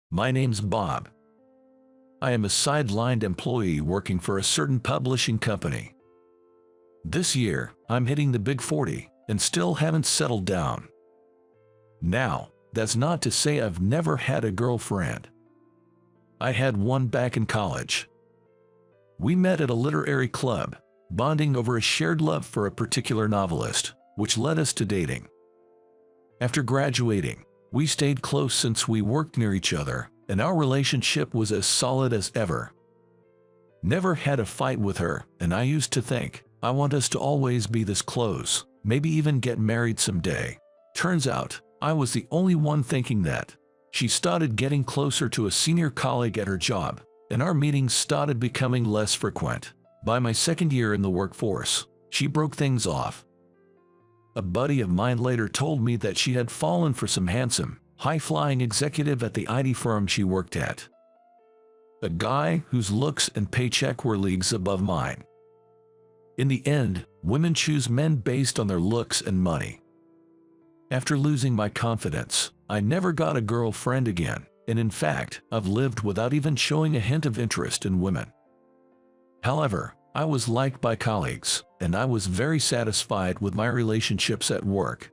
My name's Bob. I am a sidelined employee working for a certain publishing company. This year, I'm hitting the big 40 and still haven't settled down. Now, that's not to say I've never had a girlfriend. I had one back in college. We met at a literary club, bonding over a shared love for a particular novelist, which led us to dating. After graduating, we stayed close since we worked near each other, and our relationship was as solid as ever. Never had a fight with her, and I used to think, I want us to always be this close, maybe even get married someday. Turns out, I was the only one thinking that. She started getting closer to a senior colleague at her job, and our meetings started becoming less frequent. By my second year in the workforce, she broke things off. A buddy of mine later told me that she had fallen for some handsome, high-flying executive at the IT firm she worked at. A guy whose looks and paycheck were leagues above mine. In the end, women choose men based on their looks and money. After losing my confidence, I never got a girlfriend again, and in fact, I've lived without even showing a hint of interest in women. However, I was liked by colleagues, and I was very satisfied with my relationships at work.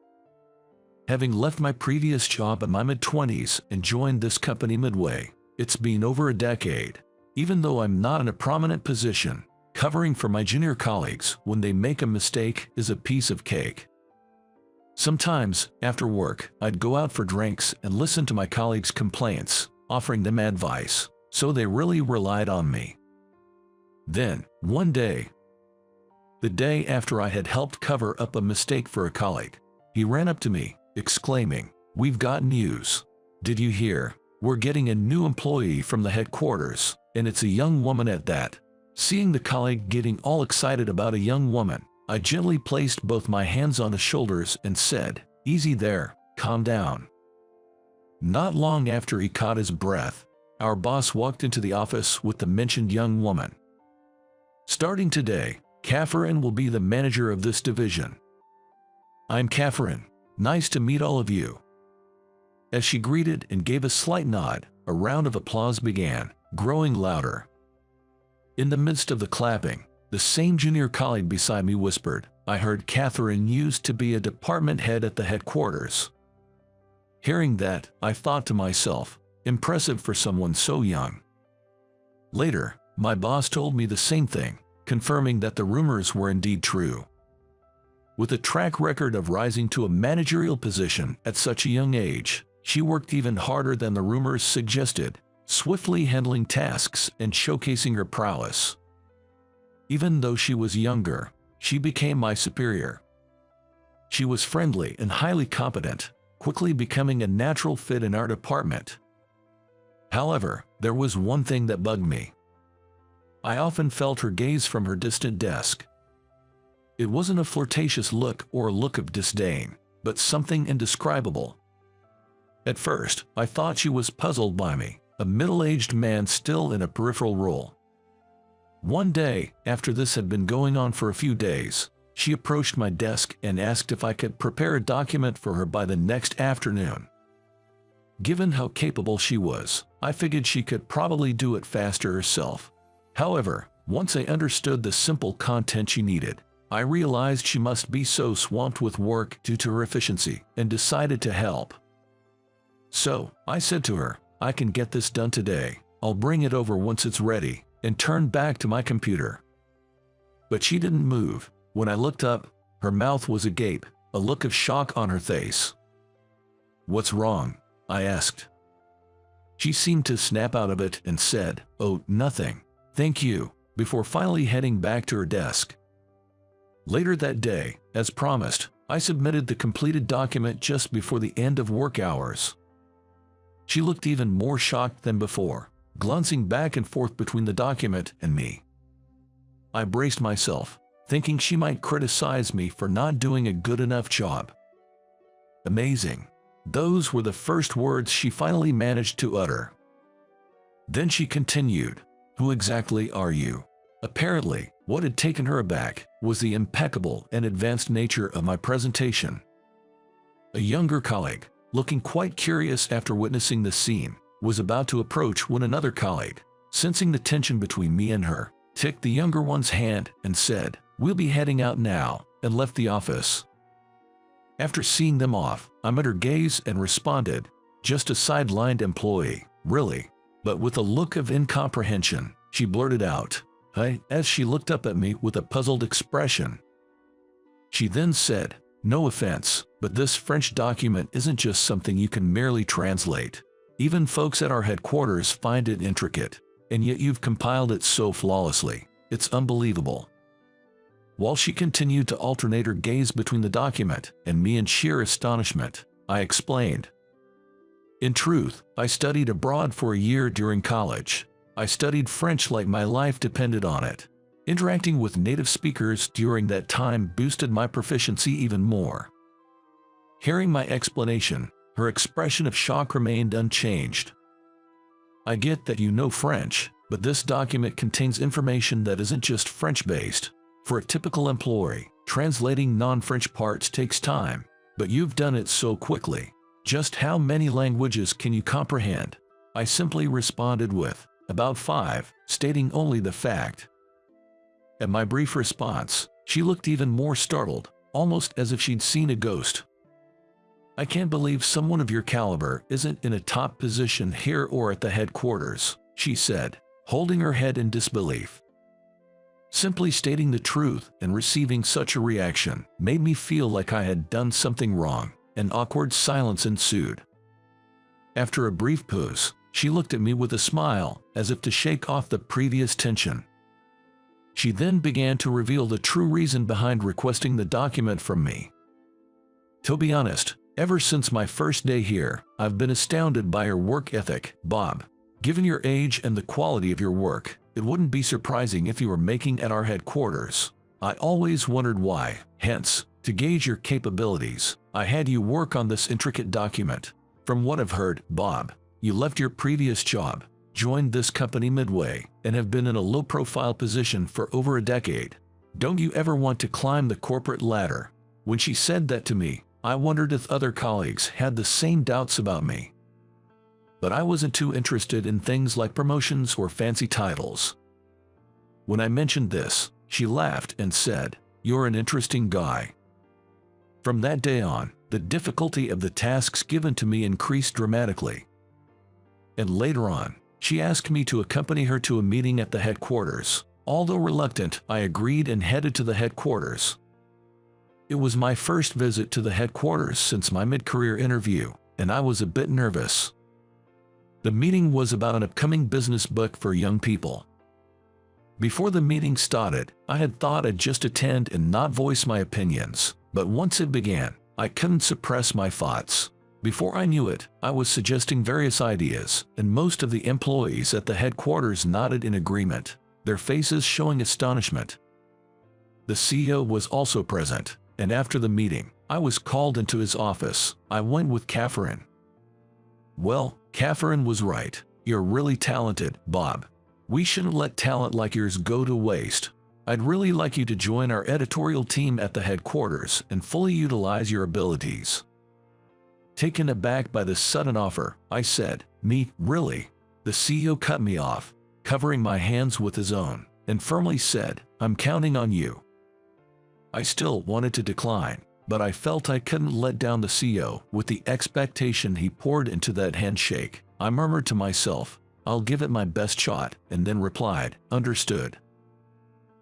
Having left my previous job in my mid-20s and joined this company midway, it's been over a decade. Even though I'm not in a prominent position, covering for my junior colleagues when they make a mistake is a piece of cake. Sometimes, after work, I'd go out for drinks and listen to my colleagues' complaints, offering them advice, so they really relied on me. Then, one day, the day after I had helped cover up a mistake for a colleague, he ran up to me, exclaiming, "We've got news. Did you hear? We're getting a new employee from the headquarters, and it's a young woman at that." Seeing the colleague getting all excited about a young woman, I gently placed both my hands on his shoulders and said, "Easy there, calm down." Not long after he caught his breath, our boss walked into the office with the mentioned young woman. "Starting today, Catherine will be the manager of this division. I'm Catherine. Nice to meet all of you." As she greeted and gave a slight nod, a round of applause began, growing louder. In the midst of the clapping, the same junior colleague beside me whispered, "I heard Catherine used to be a department head at the headquarters." Hearing that, I thought to myself, impressive for someone so young. Later, my boss told me the same thing, confirming that the rumors were indeed true. With a track record of rising to a managerial position at such a young age, she worked even harder than the rumors suggested, swiftly handling tasks and showcasing her prowess. Even though she was younger, she became my superior. She was friendly and highly competent, quickly becoming a natural fit in our department. However, there was one thing that bugged me. I often felt her gaze from her distant desk. It wasn't a flirtatious look or a look of disdain, but something indescribable. At first, I thought she was puzzled by me, a middle-aged man still in a peripheral role. One day, after this had been going on for a few days, she approached my desk and asked if I could prepare a document for her by the next afternoon. Given how capable she was, I figured she could probably do it faster herself. However, once I understood the simple content she needed, I realized she must be so swamped with work due to her efficiency and decided to help. So, I said to her, "I can get this done today. I'll bring it over once it's ready," and turned back to my computer. But she didn't move. When I looked up, her mouth was agape, a look of shock on her face. "What's wrong?" I asked. She seemed to snap out of it and said, "Oh, nothing. Thank you," before finally heading back to her desk. Later that day, as promised, I submitted the completed document just before the end of work hours. She looked even more shocked than before, glancing back and forth between the document and me. I braced myself, thinking she might criticize me for not doing a good enough job. Amazing. Those were the first words she finally managed to utter. Then she continued, "Who exactly are you?" Apparently, what had taken her aback was the impeccable and advanced nature of my presentation. A younger colleague, looking quite curious after witnessing the scene, was about to approach when another colleague, sensing the tension between me and her, took the younger one's hand and said, "We'll be heading out now," and left the office. After seeing them off, I met her gaze and responded, "Just a sidelined employee, really?" But with a look of incomprehension, she blurted out, "Hey," as she looked up at me with a puzzled expression. She then said, "No offense, but this French document isn't just something you can merely translate. Even folks at our headquarters find it intricate, and yet you've compiled it so flawlessly. It's unbelievable." While she continued to alternate her gaze between the document and me in sheer astonishment, I explained, "In truth, I studied abroad for a year during college. I studied French like my life depended on it. Interacting with native speakers during that time boosted my proficiency even more." Hearing my explanation, her expression of shock remained unchanged. "I get that you know French, but this document contains information that isn't just French-based. For a typical employee, translating non-French parts takes time, but you've done it so quickly. Just how many languages can you comprehend?" I simply responded with, "About 5, stating only the fact." At my brief response, she looked even more startled, almost as if she'd seen a ghost. "I can't believe someone of your caliber isn't in a top position here or at the headquarters," she said, holding her head in disbelief. Simply stating the truth and receiving such a reaction made me feel like I had done something wrong. An awkward silence ensued. After a brief pause, she looked at me with a smile, as if to shake off the previous tension. She then began to reveal the true reason behind requesting the document from me. "To be honest, ever since my first day here, I've been astounded by your work ethic, Bob. Given your age and the quality of your work, it wouldn't be surprising if you were making at our headquarters. I always wondered why. Hence, to gauge your capabilities, I had you work on this intricate document. From what I've heard, Bob, you left your previous job, joined this company midway, and have been in a low-profile position for over a decade. Don't you ever want to climb the corporate ladder?" When she said that to me, I wondered if other colleagues had the same doubts about me. But I wasn't too interested in things like promotions or fancy titles. When I mentioned this, she laughed and said, "You're an interesting guy." From that day on, the difficulty of the tasks given to me increased dramatically. And later on, she asked me to accompany her to a meeting at the headquarters. Although reluctant, I agreed and headed to the headquarters. It was my first visit to the headquarters since my mid-career interview, and I was a bit nervous. The meeting was about an upcoming business book for young people. Before the meeting started, I had thought I'd just attend and not voice my opinions, but once it began, I couldn't suppress my thoughts. Before I knew it, I was suggesting various ideas, and most of the employees at the headquarters nodded in agreement, their faces showing astonishment. The CEO was also present, and after the meeting, I was called into his office. I went with Catherine. "Well, Catherine was right. You're really talented, Bob. We shouldn't let talent like yours go to waste. I'd really like you to join our editorial team at the headquarters and fully utilize your abilities." Taken aback by this sudden offer, I said, "Me, really?" The CEO cut me off, covering my hands with his own, and firmly said, "I'm counting on you." I still wanted to decline, but I felt I couldn't let down the CEO with the expectation he poured into that handshake. I murmured to myself, "I'll give it my best shot," and then replied, "Understood."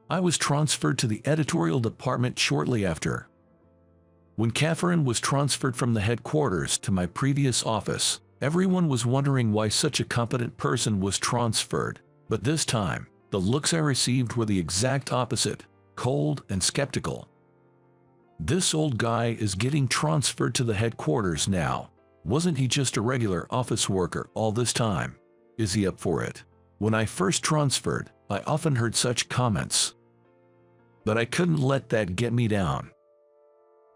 I was transferred to the editorial department shortly after. When Catherine was transferred from the headquarters to my previous office, everyone was wondering why such a competent person was transferred, but this time, the looks I received were the exact opposite, cold and skeptical. "This old guy is getting transferred to the headquarters now. Wasn't he just a regular office worker all this time? Is he up for it?" When I first transferred, I often heard such comments. But I couldn't let that get me down.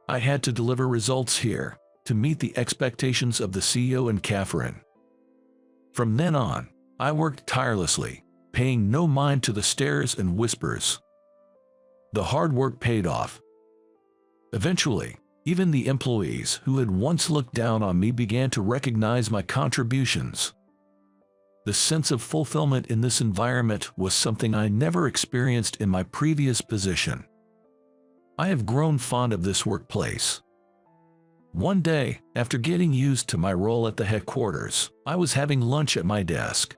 I had to deliver results here, to meet the expectations of the CEO and Catherine. From then on, I worked tirelessly, paying no mind to the stares and whispers. The hard work paid off. Eventually, even the employees who had once looked down on me began to recognize my contributions. The sense of fulfillment in this environment was something I never experienced in my previous position. I have grown fond of this workplace. One day, after getting used to my role at the headquarters, I was having lunch at my desk.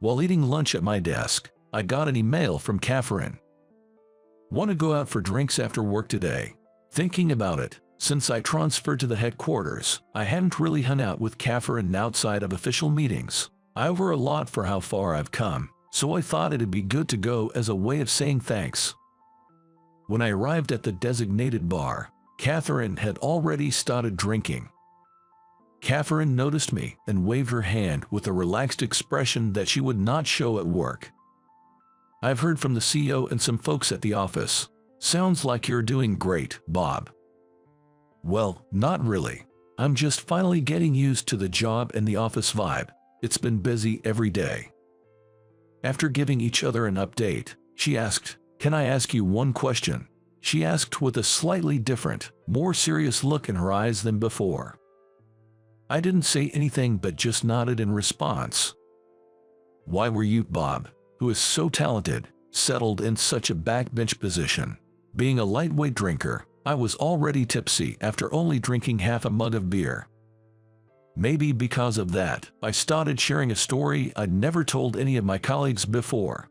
While eating lunch at my desk, I got an email from Catherine. "Want to go out for drinks after work today?" Thinking about it, since I transferred to the headquarters, I hadn't really hung out with Catherine outside of official meetings. I owe her a lot for how far I've come, so I thought it'd be good to go as a way of saying thanks. When I arrived at the designated bar, Catherine had already started drinking. Catherine noticed me and waved her hand with a relaxed expression that she would not show at work. "I've heard from the CEO and some folks at the office. Sounds like you're doing great, Bob." "Well, not really. I'm just finally getting used to the job and the office vibe. It's been busy every day." After giving each other an update, she asked, "Can I ask you one question?" She asked with a slightly different, more serious look in her eyes than before. I didn't say anything but just nodded in response. "Why were you, Bob, who is so talented, settled in such a backbench position?" Being a lightweight drinker, I was already tipsy after only drinking half a mug of beer. Maybe because of that, I started sharing a story I'd never told any of my colleagues before.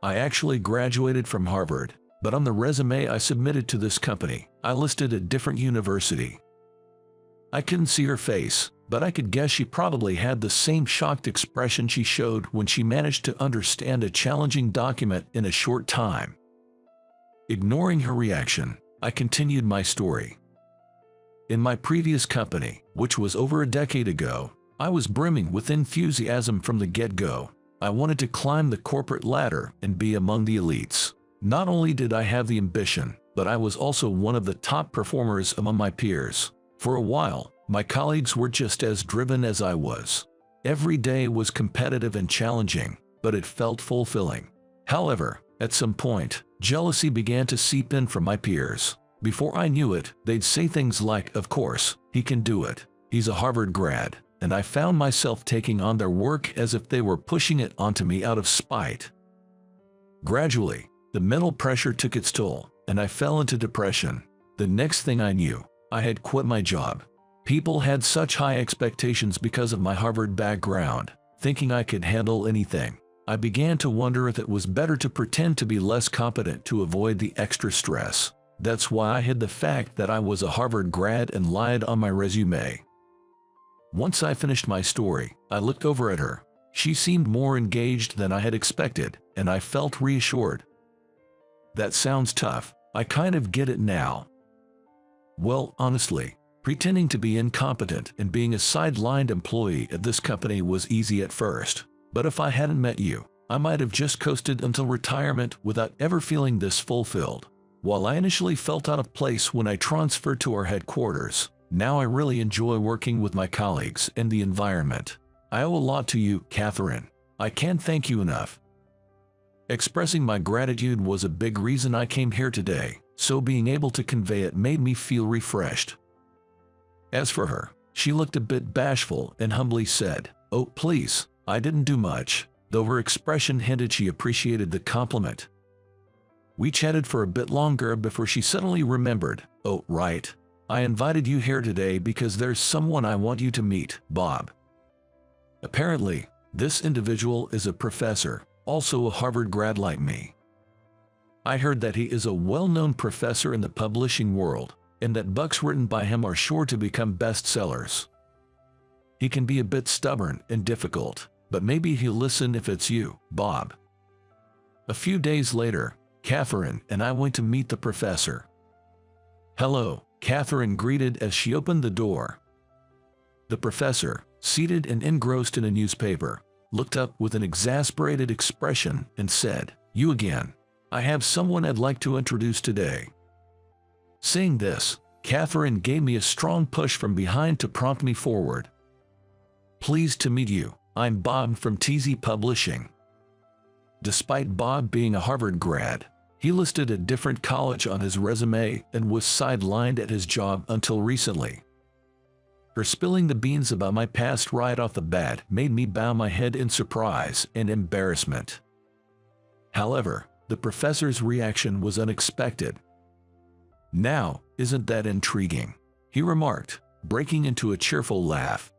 I actually graduated from Harvard, but on the resume I submitted to this company, I listed a different university. I couldn't see her face, but I could guess she probably had the same shocked expression she showed when she managed to understand a challenging document in a short time. Ignoring her reaction, I continued my story. In my previous company, which was over a decade ago, I was brimming with enthusiasm from the get-go. I wanted to climb the corporate ladder and be among the elites. Not only did I have the ambition, but I was also one of the top performers among my peers. For a while, my colleagues were just as driven as I was. Every day was competitive and challenging, but it felt fulfilling. However, at some point, jealousy began to seep in from my peers. Before I knew it, they'd say things like, "Of course, he can do it. He's a Harvard grad," and I found myself taking on their work as if they were pushing it onto me out of spite. Gradually, the mental pressure took its toll, and I fell into depression. The next thing I knew, I had quit my job. People had such high expectations because of my Harvard background, thinking I could handle anything. I began to wonder if it was better to pretend to be less competent to avoid the extra stress. That's why I hid the fact that I was a Harvard grad and lied on my resume. Once I finished my story, I looked over at her. She seemed more engaged than I had expected, and I felt reassured. "That sounds tough. I kind of get it now." Well, honestly, pretending to be incompetent and being a sidelined employee at this company was easy at first. But if I hadn't met you, I might have just coasted until retirement without ever feeling this fulfilled. While I initially felt out of place when I transferred to our headquarters, now I really enjoy working with my colleagues and the environment. I owe a lot to you, Catherine. I can't thank you enough. Expressing my gratitude was a big reason I came here today, so being able to convey it made me feel refreshed. As for her, she looked a bit bashful and humbly said, "Oh, please, I didn't do much," though her expression hinted she appreciated the compliment. We chatted for a bit longer before she suddenly remembered, "Oh, right. I invited you here today because there's someone I want you to meet, Bob." Apparently, this individual is a professor, also a Harvard grad like me. I heard that he is a well-known professor in the publishing world, and that books written by him are sure to become bestsellers. He can be a bit stubborn and difficult, but maybe he'll listen if it's you, Bob. A few days later, Catherine and I went to meet the professor. "Hello," Catherine greeted as she opened the door. The professor, seated and engrossed in a newspaper, looked up with an exasperated expression and said, "You again. I have someone I'd like to introduce today." Saying this, Catherine gave me a strong push from behind to prompt me forward. "Pleased to meet you. I'm Bob from TZ Publishing." Despite Bob being a Harvard grad, he listed a different college on his resume and was sidelined at his job until recently. Her spilling the beans about my past right off the bat made me bow my head in surprise and embarrassment. However, the professor's reaction was unexpected. "Now, isn't that intriguing?" he remarked, breaking into a cheerful laugh.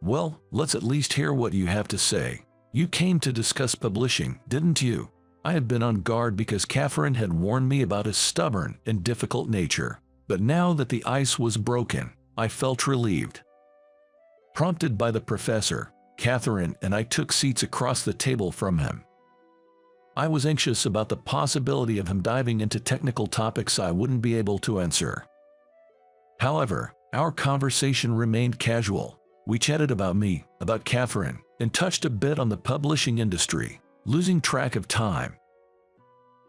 "Well, let's at least hear what you have to say. You came to discuss publishing, didn't you?" I had been on guard because Catherine had warned me about his stubborn and difficult nature, but now that the ice was broken, I felt relieved. Prompted by the professor, Catherine and I took seats across the table from him. I was anxious about the possibility of him diving into technical topics I wouldn't be able to answer. However, our conversation remained casual. We chatted about me, about Catherine, and touched a bit on the publishing industry, losing track of time.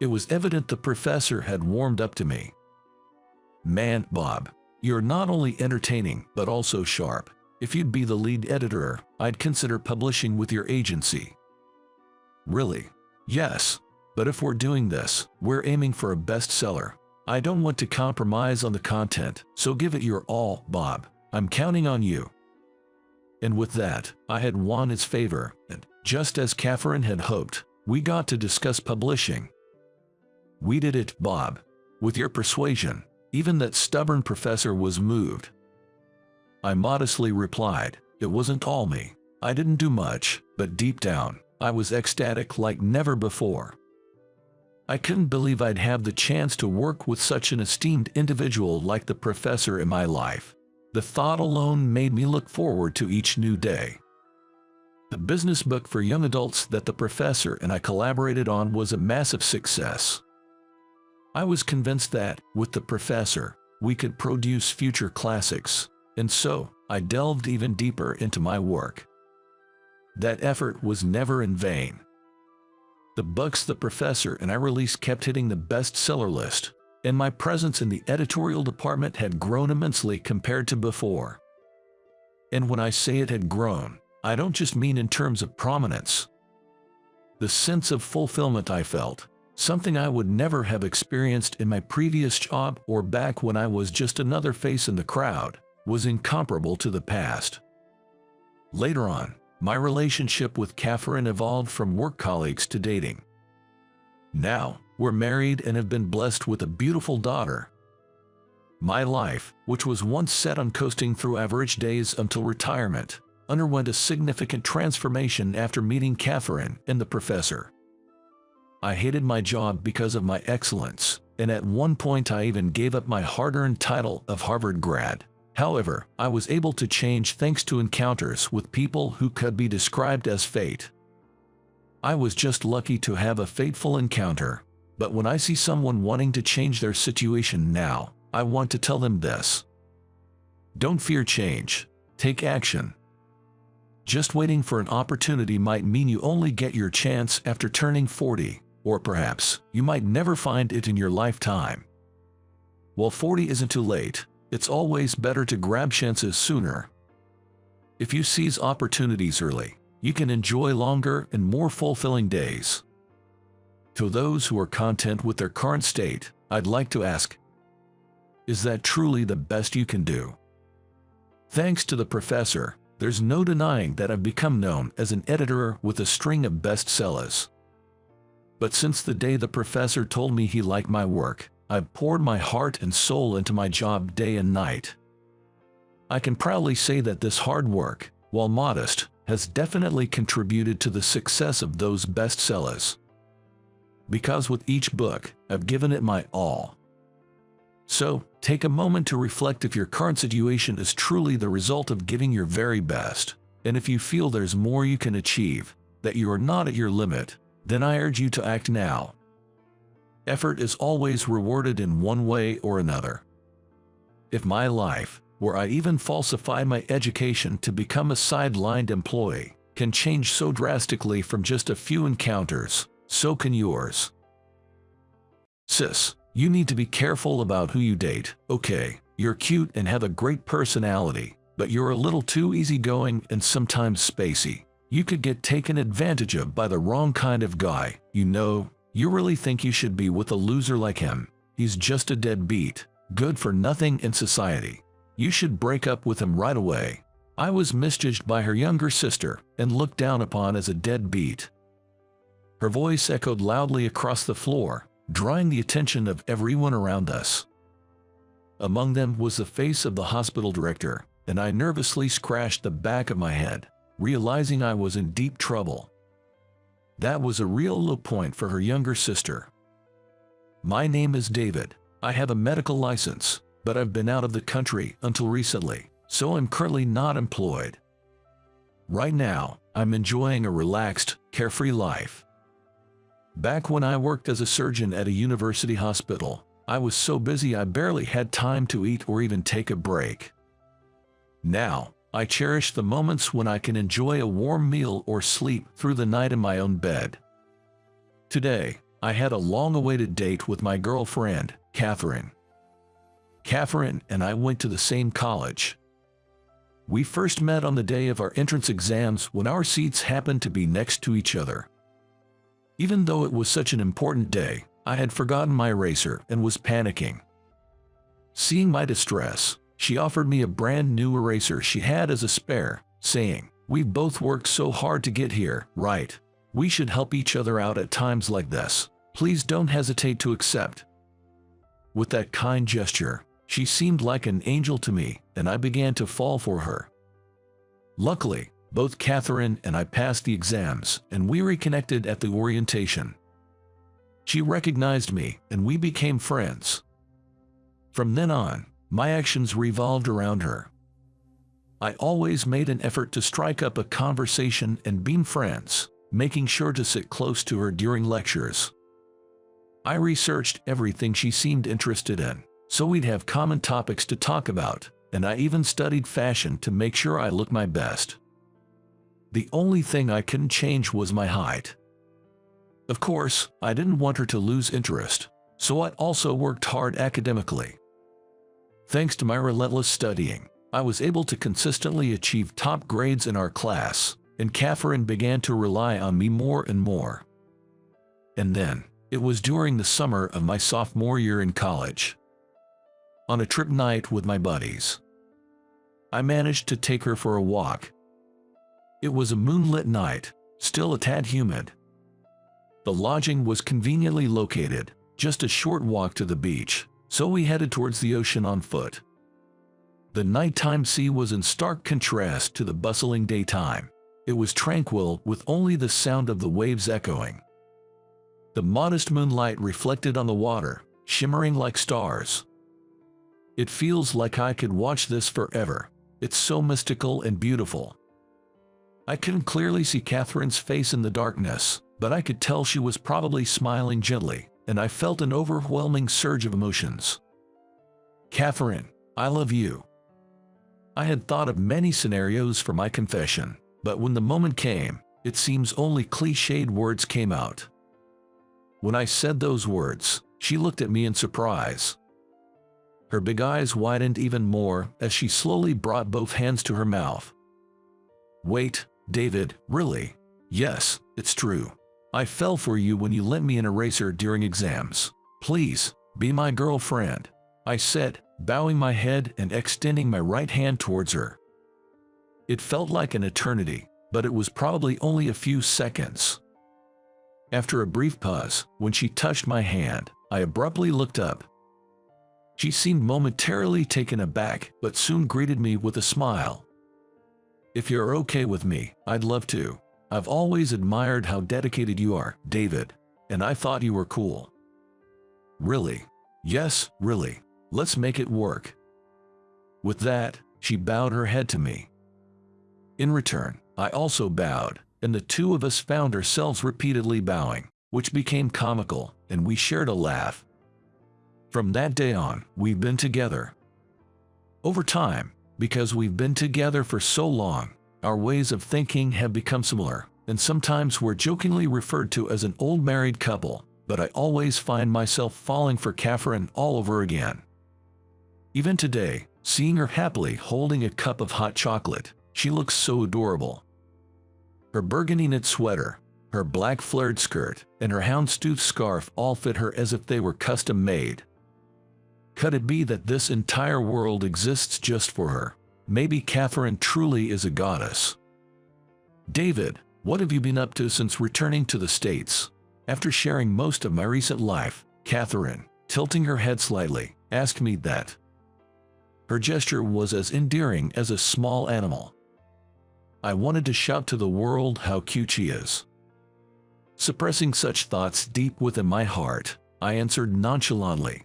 It was evident the professor had warmed up to me. "Man, Bob, you're not only entertaining but also sharp. If you'd be the lead editor, I'd consider publishing with your agency." "Really?" "Yes, but if we're doing this, we're aiming for a bestseller. I don't want to compromise on the content, so give it your all, Bob. I'm counting on you." And with that, I had won his favor, and, just as Catherine had hoped, we got to discuss publishing. "We did it, Bob. With your persuasion, even that stubborn professor was moved." I modestly replied, "It wasn't all me. I didn't do much, but deep down, I was ecstatic like never before. I couldn't believe I'd have the chance to work with such an esteemed individual like the professor in my life. The thought alone made me look forward to each new day." The business book for young adults that the professor and I collaborated on was a massive success. I was convinced that, with the professor, we could produce future classics, and so I delved even deeper into my work. That effort was never in vain. The books the professor and I released kept hitting the bestseller list, and my presence in the editorial department had grown immensely compared to before. And when I say it had grown, I don't just mean in terms of prominence. The sense of fulfillment I felt, something I would never have experienced in my previous job or back when I was just another face in the crowd, was incomparable to the past. Later on, my relationship with Catherine evolved from work colleagues to dating. Now, we're married and have been blessed with a beautiful daughter. My life, which was once set on coasting through average days until retirement, underwent a significant transformation after meeting Catherine and the professor. I hated my job because of my excellence, and at one point I even gave up my hard-earned title of Harvard grad. However, I was able to change thanks to encounters with people who could be described as fate. I was just lucky to have a fateful encounter, but when I see someone wanting to change their situation now, I want to tell them this: don't fear change, take action. Just waiting for an opportunity might mean you only get your chance after turning 40, or perhaps you might never find it in your lifetime. While 40 isn't too late, it's always better to grab chances sooner. If you seize opportunities early, you can enjoy longer and more fulfilling days. To those who are content with their current state, I'd like to ask, is that truly the best you can do? Thanks to the professor, there's no denying that I've become known as an editor with a string of bestsellers. But since the day the professor told me he liked my work, I've poured my heart and soul into my job day and night. I can proudly say that this hard work, while modest, has definitely contributed to the success of those bestsellers. Because with each book, I've given it my all. So, take a moment to reflect if your current situation is truly the result of giving your very best, and if you feel there's more you can achieve, that you are not at your limit, then I urge you to act now. Effort is always rewarded in one way or another. If my life, where I even falsified my education to become a sidelined employee, can change so drastically from just a few encounters, so can yours. Sis, you need to be careful about who you date. Okay, you're cute and have a great personality, but you're a little too easygoing and sometimes spacey. You could get taken advantage of by the wrong kind of guy. You really think you should be with a loser like him. He's just a deadbeat, good for nothing in society. You should break up with him right away. I was misjudged by her younger sister and looked down upon as a deadbeat. Her voice echoed loudly across the floor, drawing the attention of everyone around us. Among them was the face of the hospital director, and I nervously scratched the back of my head, realizing I was in deep trouble. That was a real low point for her younger sister. My name is David. I have a medical license, but I've been out of the country until recently, so I'm currently not employed. Right now, I'm enjoying a relaxed, carefree life. Back when I worked as a surgeon at a university hospital, I was so busy I barely had time to eat or even take a break. Now, I cherish the moments when I can enjoy a warm meal or sleep through the night in my own bed. Today, I had a long-awaited date with my girlfriend, Catherine. Catherine and I went to the same college. We first met on the day of our entrance exams when our seats happened to be next to each other. Even though it was such an important day, I had forgotten my eraser and was panicking. Seeing my distress, she offered me a brand new eraser she had as a spare, saying, "We've both worked so hard to get here, right? We should help each other out at times like this. Please don't hesitate to accept." With that kind gesture, she seemed like an angel to me, and I began to fall for her. Luckily, both Catherine and I passed the exams, and we reconnected at the orientation. She recognized me, and we became friends. From then on, my actions revolved around her. I always made an effort to strike up a conversation and be friends, making sure to sit close to her during lectures. I researched everything she seemed interested in, so we'd have common topics to talk about, and I even studied fashion to make sure I looked my best. The only thing I couldn't change was my height. Of course, I didn't want her to lose interest, so I also worked hard academically. Thanks to my relentless studying, I was able to consistently achieve top grades in our class, and Catherine began to rely on me more and more. And then, it was during the summer of my sophomore year in college. On a trip night with my buddies, I managed to take her for a walk. It was a moonlit night, still a tad humid. The lodging was conveniently located, just a short walk to the beach, so we headed towards the ocean on foot. The nighttime sea was in stark contrast to the bustling daytime. It was tranquil with only the sound of the waves echoing. The modest moonlight reflected on the water, shimmering like stars. It feels like I could watch this forever. It's so mystical and beautiful. I couldn't clearly see Catherine's face in the darkness, but I could tell she was probably smiling gently, and I felt an overwhelming surge of emotions. "Catherine, I love you." I had thought of many scenarios for my confession, but when the moment came, it seems only cliched words came out. When I said those words, she looked at me in surprise. Her big eyes widened even more as she slowly brought both hands to her mouth. "Wait, David, really? Yes, it's true. I fell for you when you lent me an eraser during exams. Please, be my girlfriend," I said, bowing my head and extending my right hand towards her. It felt like an eternity, but it was probably only a few seconds. After a brief pause, when she touched my hand, I abruptly looked up. She seemed momentarily taken aback, but soon greeted me with a smile. "If you're okay with me, I'd love to. I've always admired how dedicated you are, David, and I thought you were cool." "Really?" "Yes, really. Let's make it work." With that, she bowed her head to me. In return, I also bowed, and the two of us found ourselves repeatedly bowing, which became comical, and we shared a laugh. From that day on, we've been together. Over time, because we've been together for so long, our ways of thinking have become similar, and sometimes we're jokingly referred to as an old married couple, but I always find myself falling for Catherine all over again. Even today, seeing her happily holding a cup of hot chocolate, she looks so adorable. Her burgundy knit sweater, her black flared skirt, and her houndstooth scarf all fit her as if they were custom made. Could it be that this entire world exists just for her? Maybe Catherine truly is a goddess. David, what have you been up to since returning to the States? After sharing most of my recent life, Catherine, tilting her head slightly, asked me that. Her gesture was as endearing as a small animal. I wanted to shout to the world how cute she is. Suppressing such thoughts deep within my heart, I answered nonchalantly.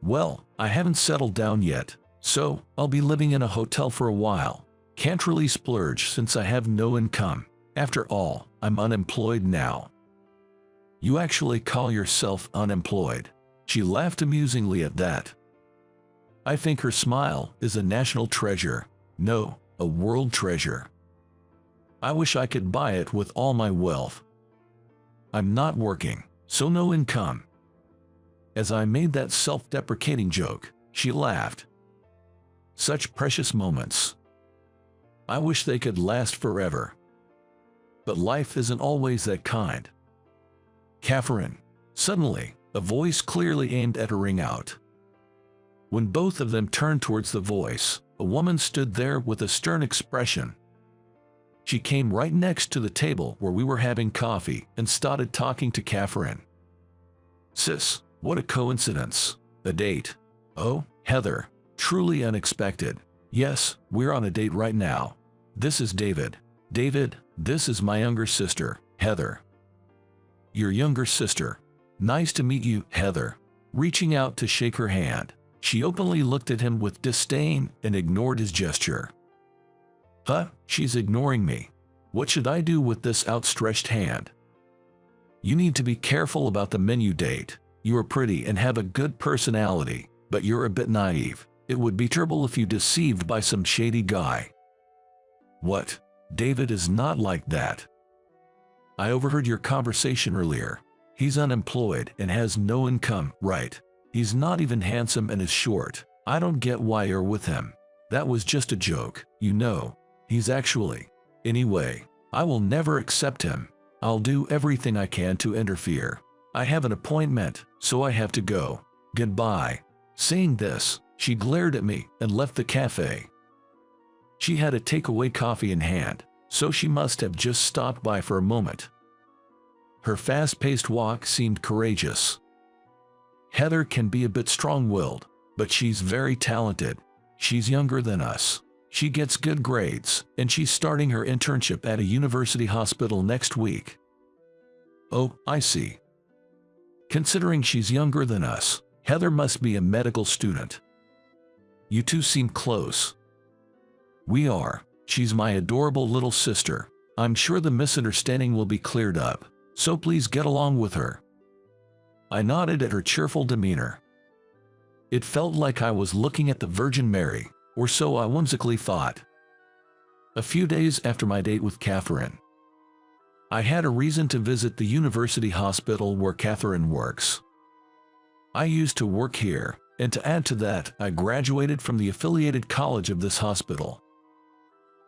Well, I haven't settled down yet, so I'll be living in a hotel for a while. Can't really splurge since I have no income. After all, I'm unemployed now. You actually call yourself unemployed? She laughed amusingly at that. I think her smile is a national treasure. No, a world treasure. I wish I could buy it with all my wealth. I'm not working, so no income. As I made that self-deprecating joke, she laughed. Such precious moments. I wish they could last forever. But life isn't always that kind. Catherine. Suddenly, a voice clearly aimed at her rang out. When both of them turned towards the voice, a woman stood there with a stern expression. She came right next to the table where we were having coffee and started talking to Catherine. Sis, what a coincidence. A date. Oh, Heather, truly unexpected. Yes, we're on a date right now. This is David. David, this is my younger sister, Heather. Your younger sister. Nice to meet you, Heather. Reaching out to shake her hand, she openly looked at him with disdain and ignored his gesture. Huh, she's ignoring me. What should I do with this outstretched hand? You need to be careful about the men you date. You are pretty and have a good personality, but you're a bit naive. It would be terrible if you deceived by some shady guy. What? David is not like that. I overheard your conversation earlier. He's unemployed and has no income, right? He's not even handsome and is short. I don't get why you're with him. That was just a joke, you know. He's actually. Anyway, I will never accept him. I'll do everything I can to interfere. I have an appointment, so I have to go. Goodbye. Saying this, she glared at me and left the cafe. She had a takeaway coffee in hand, so she must have just stopped by for a moment. Her fast-paced walk seemed courageous. Heather can be a bit strong-willed, but she's very talented. She's younger than us. She gets good grades, and she's starting her internship at a university hospital next week. Oh, I see. Considering she's younger than us, Heather must be a medical student. You two seem close. We are. She's my adorable little sister. I'm sure the misunderstanding will be cleared up, so please get along with her. I nodded at her cheerful demeanor. It felt like I was looking at the Virgin Mary, or so I whimsically thought. A few days after my date with Catherine, I had a reason to visit the university hospital where Catherine works. I used to work here, and to add to that, I graduated from the affiliated college of this hospital.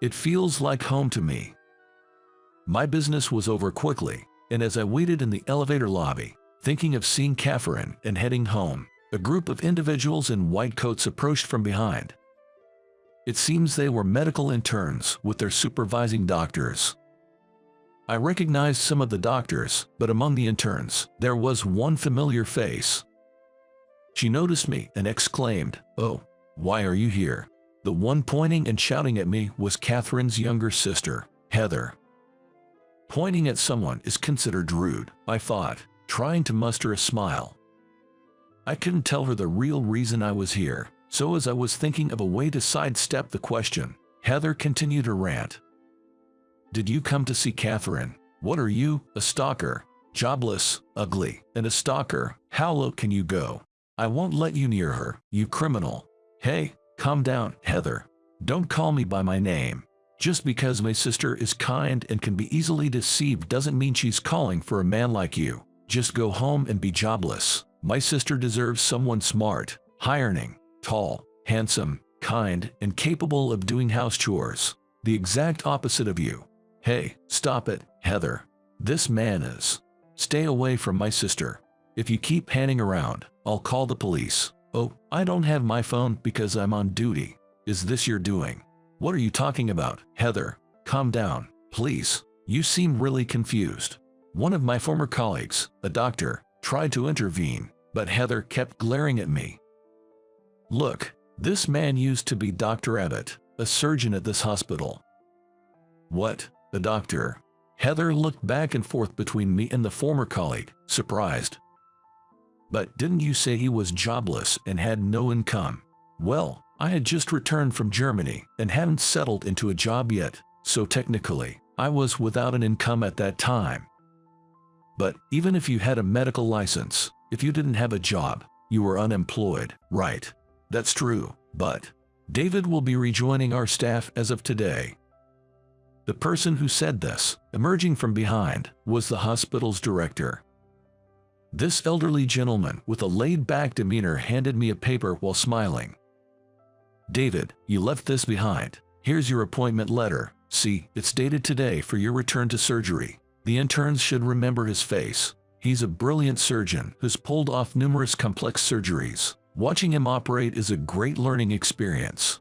It feels like home to me. My business was over quickly, and as I waited in the elevator lobby, thinking of seeing Catherine and heading home, a group of individuals in white coats approached from behind. It seems they were medical interns with their supervising doctors. I recognized some of the doctors, but among the interns, there was one familiar face. She noticed me and exclaimed, "Oh, why are you here?" The one pointing and shouting at me was Catherine's younger sister, Heather. Pointing at someone is considered rude, I thought, trying to muster a smile. I couldn't tell her the real reason I was here, so as I was thinking of a way to sidestep the question, Heather continued her rant. Did you come to see Catherine? What are you, a stalker? Jobless, ugly, and a stalker, how low can you go? I won't let you near her, you criminal. Hey, calm down, Heather. Don't call me by my name. Just because my sister is kind and can be easily deceived doesn't mean she's calling for a man like you. Just go home and be jobless. My sister deserves someone smart, high-earning, tall, handsome, kind, and capable of doing house chores. The exact opposite of you. Hey, stop it, Heather. This man is. Stay away from my sister. If you keep hanging around, I'll call the police. "Oh, I don't have my phone because I'm on duty. Is this your doing?" "What are you talking about, Heather? Calm down, please. You seem really confused." One of my former colleagues, a doctor, tried to intervene, but Heather kept glaring at me. "Look, this man used to be Dr. Abbott, a surgeon at this hospital." "What? A doctor?" Heather looked back and forth between me and the former colleague, surprised. "But didn't you say he was jobless and had no income?" "Well, I had just returned from Germany and hadn't settled into a job yet, so technically, I was without an income at that time. But even if you had a medical license, if you didn't have a job, you were unemployed, right?" "That's true, but David will be rejoining our staff as of today." The person who said this, emerging from behind, was the hospital's director. This elderly gentleman with a laid-back demeanor handed me a paper while smiling. "David, you left this behind. Here's your appointment letter. See, it's dated today for your return to surgery. The interns should remember his face. He's a brilliant surgeon who's pulled off numerous complex surgeries. Watching him operate is a great learning experience."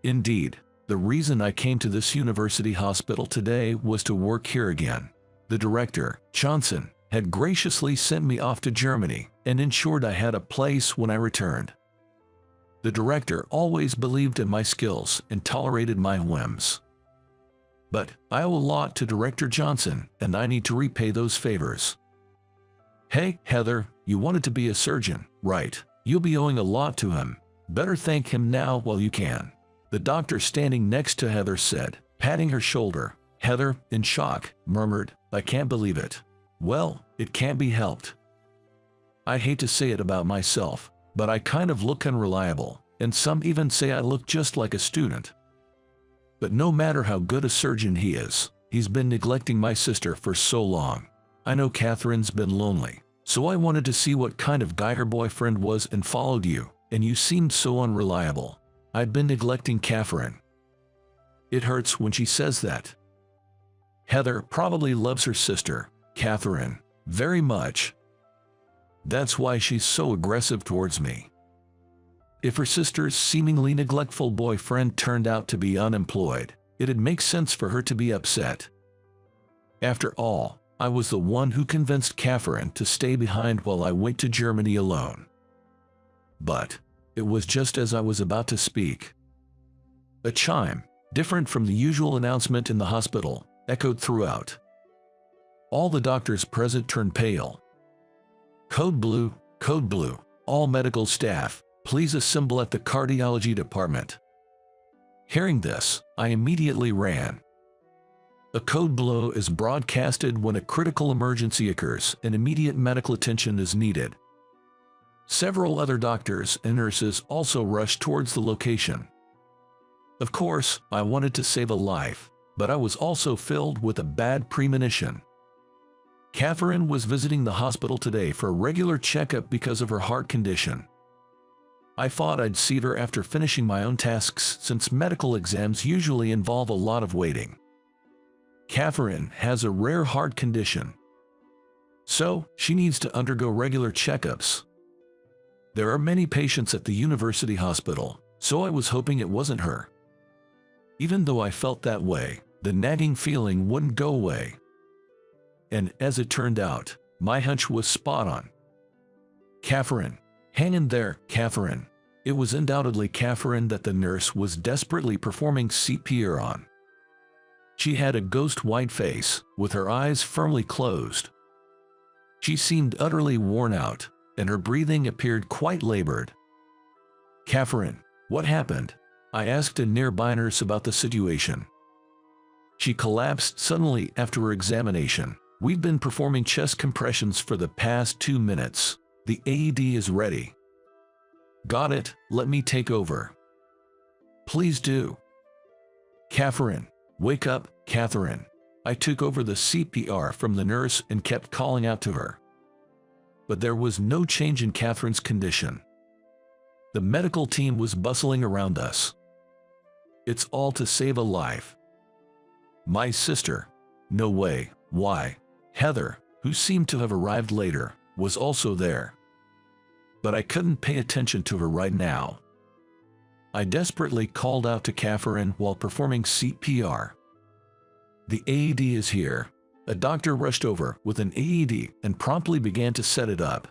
Indeed, the reason I came to this university hospital today was to work here again. The director, Johnson, had graciously sent me off to Germany and ensured I had a place when I returned. The director always believed in my skills and tolerated my whims. But I owe a lot to Director Johnson, and I need to repay those favors. "Hey, Heather, you wanted to be a surgeon, right? You'll be owing a lot to him. Better thank him now while you can." The doctor standing next to Heather said, patting her shoulder. Heather, in shock, murmured, "I can't believe it." "Well, it can't be helped. I hate to say it about myself, but I kind of look unreliable, and some even say I look just like a student. But no matter how good a surgeon he is, he's been neglecting my sister for so long. I know Catherine's been lonely, so I wanted to see what kind of guy her boyfriend was and followed you, and you seemed so unreliable. I'd been neglecting Catherine." It hurts when she says that. Heather probably loves her sister, Catherine, very much. That's why she's so aggressive towards me. If her sister's seemingly neglectful boyfriend turned out to be unemployed, it'd make sense for her to be upset. After all, I was the one who convinced Catherine to stay behind while I went to Germany alone. But it was just as I was about to speak. A chime, different from the usual announcement in the hospital, echoed throughout. All the doctors present turned pale. Code blue, all medical staff, please assemble at the cardiology department." Hearing this, I immediately ran. A code blue is broadcasted when a critical emergency occurs and immediate medical attention is needed. Several other doctors and nurses also rushed towards the location. Of course, I wanted to save a life, but I was also filled with a bad premonition. Catherine was visiting the hospital today for a regular checkup because of her heart condition. I thought I'd see her after finishing my own tasks since medical exams usually involve a lot of waiting. Catherine has a rare heart condition, so she needs to undergo regular checkups. There are many patients at the university hospital, so I was hoping it wasn't her. Even though I felt that way, the nagging feeling wouldn't go away. And as it turned out, my hunch was spot on. Catherine. Hang in there, Catherine. It was undoubtedly Catherine that the nurse was desperately performing CPR on. She had a ghost white face, with her eyes firmly closed. She seemed utterly worn out, and her breathing appeared quite labored. "Catherine, what happened?" I asked a nearby nurse about the situation. She collapsed suddenly after her examination. "We've been performing chest compressions for the past 2 minutes. The AED is ready." "Got it, let me take over." "Please do." "Catherine, wake up, Catherine." I took over the CPR from the nurse and kept calling out to her. But there was no change in Catherine's condition. The medical team was bustling around us. It's all to save a life. My sister. No way. Why? Heather, who seemed to have arrived later, was also there. but I couldn't pay attention to her right now. I desperately called out to Catherine while performing CPR. "The AED is here." A doctor rushed over with an AED and promptly began to set it up.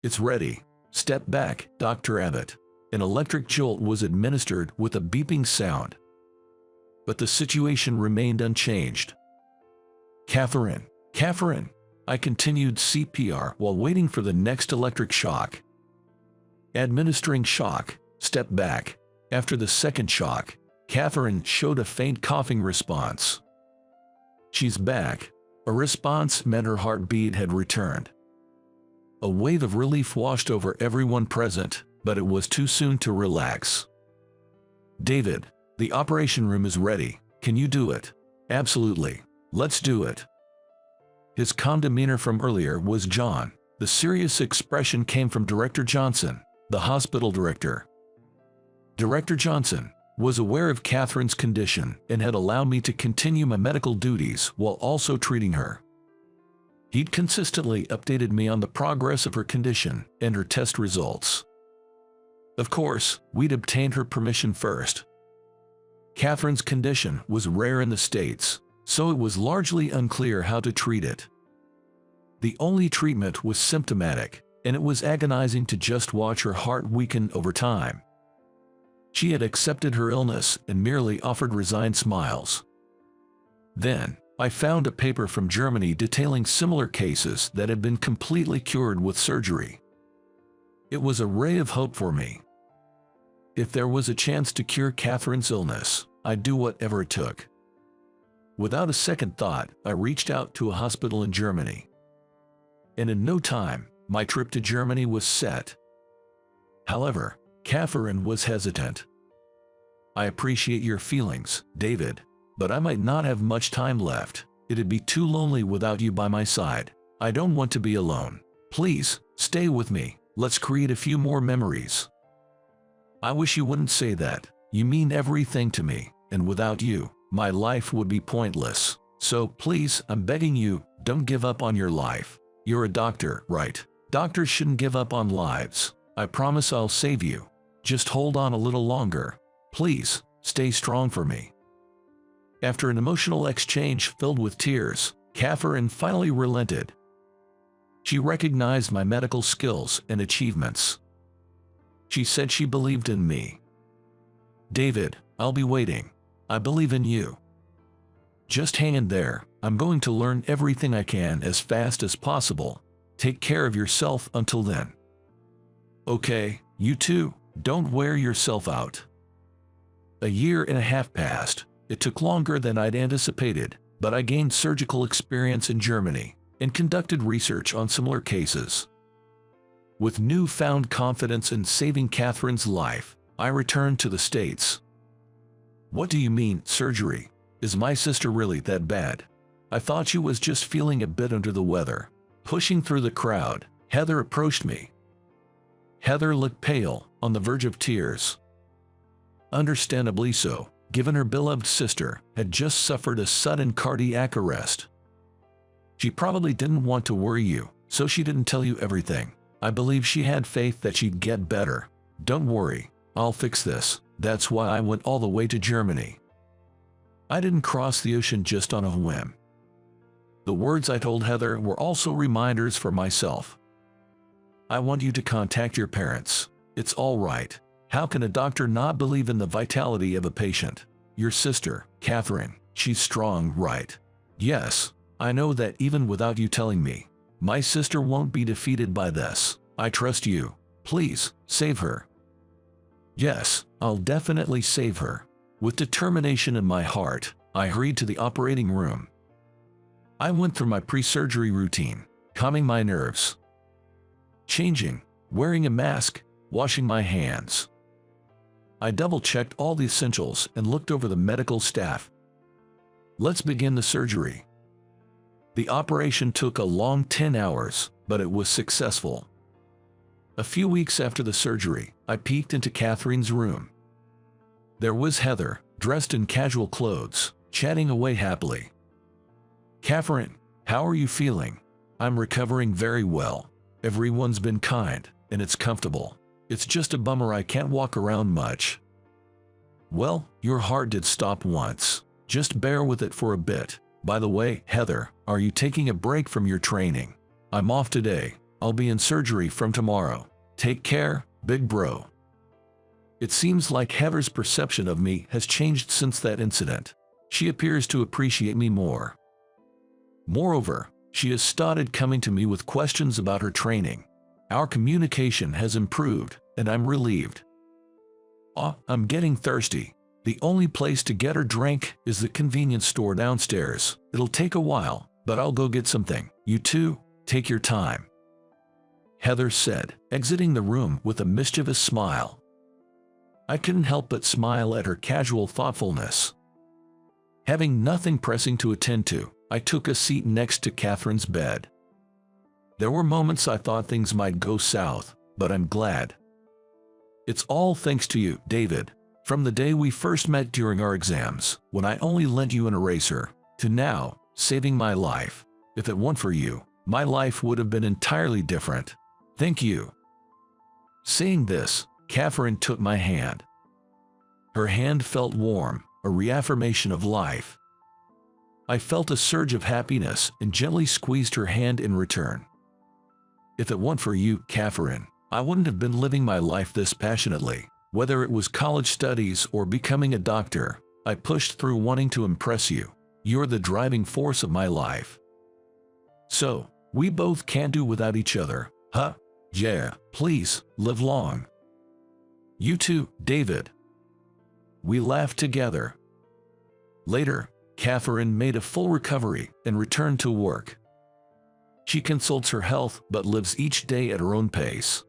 "It's ready. Step back, Dr. Abbott." An electric jolt was administered with a beeping sound. But the situation remained unchanged. Catherine, I continued CPR while waiting for the next electric shock. Administering shock. Step back. After the second shock, Catherine showed a faint coughing response. "She's back." A response meant her heartbeat had returned. A wave of relief washed over everyone present, but it was too soon to relax. "David, the operation room is ready. Can you do it?" "Absolutely. Let's do it." His calm demeanor from earlier was John. The serious expression came from Director Johnson, the hospital director. Director Johnson was aware of Catherine's condition and had allowed me to continue my medical duties while also treating her. He'd consistently updated me on the progress of her condition and her test results. Of course, we'd obtained her permission first. Catherine's condition was rare in the States, so it was largely unclear how to treat it. The only treatment was symptomatic, and it was agonizing to just watch her heart weaken over time. She had accepted her illness and merely offered resigned smiles. Then, I found a paper from Germany detailing similar cases that had been completely cured with surgery. It was a ray of hope for me. If there was a chance to cure Catherine's illness, I'd do whatever it took. Without a second thought, I reached out to a hospital in Germany. And in no time, my trip to Germany was set. However, Catherine was hesitant. "I appreciate your feelings, David, but I might not have much time left. It'd be too lonely without you by my side. I don't want to be alone. Please, stay with me. Let's create a few more memories." "I wish you wouldn't say that. You mean everything to me, and without you, my life would be pointless. So please, I'm begging you, don't give up on your life. You're a doctor, right? Doctors shouldn't give up on lives. I promise I'll save you. Just hold on a little longer. Please, stay strong for me." After an emotional exchange filled with tears, Catherine finally relented. She recognized my medical skills and achievements. She said she believed in me. "David, I'll be waiting. I believe in you. Just hang in there. I'm going to learn everything I can as fast as possible. Take care of yourself until then." "Okay, you too. Don't wear yourself out." A year and a half passed. It took longer than I'd anticipated, but I gained surgical experience in Germany and conducted research on similar cases. With newfound confidence in saving Catherine's life, I returned to the States. "What do you mean, surgery? Is my sister really that bad?" I thought she was just feeling a bit under the weather. Pushing through the crowd, Heather approached me. Heather looked pale, on the verge of tears. Understandably so, given her beloved sister had just suffered a sudden cardiac arrest. She probably didn't want to worry you, so she didn't tell you everything. I believe she had faith that she'd get better. "Don't worry, I'll fix this. That's why I went all the way to Germany." I didn't cross the ocean just on a whim. The words I told Heather were also reminders for myself. "I want you to contact your parents. It's all right. How can a doctor not believe in the vitality of a patient? Your sister, Catherine, she's strong, right?" "Yes, I know that even without you telling me. My sister won't be defeated by this. I trust you. Please, save her." "Yes, I'll definitely save her." With determination in my heart, I hurried to the operating room. I went through my pre-surgery routine, calming my nerves, changing, wearing a mask, washing my hands. I double-checked all the essentials and looked over the medical staff. "Let's begin the surgery." The operation took a long 10 hours, but it was successful. A few weeks after the surgery, I peeked into Catherine's room. There was Heather, dressed in casual clothes, chatting away happily. "Catherine, how are you feeling?" "I'm recovering very well. Everyone's been kind, and it's comfortable. It's just a bummer I can't walk around much." "Well, your heart did stop once. Just bear with it for a bit. By the way, Heather, are you taking a break from your training?" "I'm off today. I'll be in surgery from tomorrow. Take care, big bro." It seems like Heather's perception of me has changed since that incident. She appears to appreciate me more. Moreover, she has started coming to me with questions about her training. Our communication has improved, and I'm relieved. "Oh, I'm getting thirsty. The only place to get her drink is the convenience store downstairs. It'll take a while, but I'll go get something. You two, take your time," Heather said, exiting the room with a mischievous smile. I couldn't help but smile at her casual thoughtfulness. Having nothing pressing to attend to, I took a seat next to Catherine's bed. There were moments I thought things might go south, but I'm glad. "It's all thanks to you, David. From the day we first met during our exams, when I only lent you an eraser, to now, saving my life. If it weren't for you, my life would have been entirely different. Thank you." Saying this, Catherine took my hand. Her hand felt warm, a reaffirmation of life. I felt a surge of happiness and gently squeezed her hand in return. "If it weren't for you, Catherine, I wouldn't have been living my life this passionately. Whether it was college studies or becoming a doctor, I pushed through wanting to impress you. You're the driving force of my life. So, we both can't do without each other, huh? Yeah, please, live long." "You too, David." We laughed together. Later, Catherine made a full recovery and returned to work. She consults her health but lives each day at her own pace.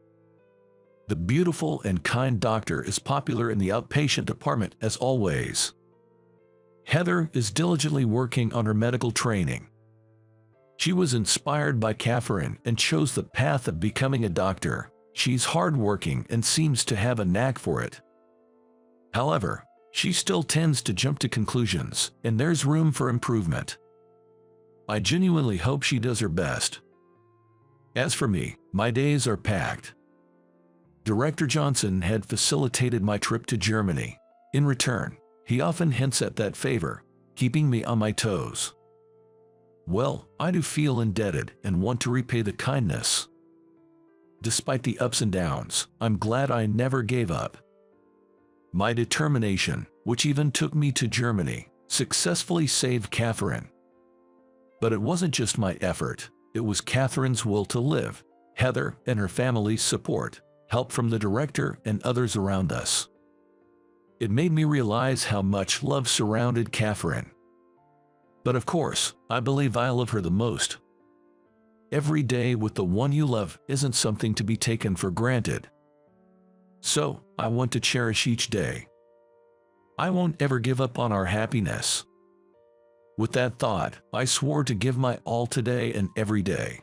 The beautiful and kind doctor is popular in the outpatient department as always. Heather is diligently working on her medical training. She was inspired by Catherine and chose the path of becoming a doctor. She's hardworking and seems to have a knack for it. However, she still tends to jump to conclusions, and there's room for improvement. I genuinely hope she does her best. As for me, my days are packed. Director Johnson had facilitated my trip to Germany. In return, he often hints at that favor, keeping me on my toes. Well, I do feel indebted and want to repay the kindness. Despite the ups and downs, I'm glad I never gave up. My determination, which even took me to Germany, successfully saved Catherine. But it wasn't just my effort, it was Catherine's will to live, Heather and her family's support, help from the director and others around us. It made me realize how much love surrounded Catherine. But of course, I believe I love her the most. Every day with the one you love isn't something to be taken for granted. So, I want to cherish each day. I won't ever give up on our happiness. With that thought, I swore to give my all today and every day.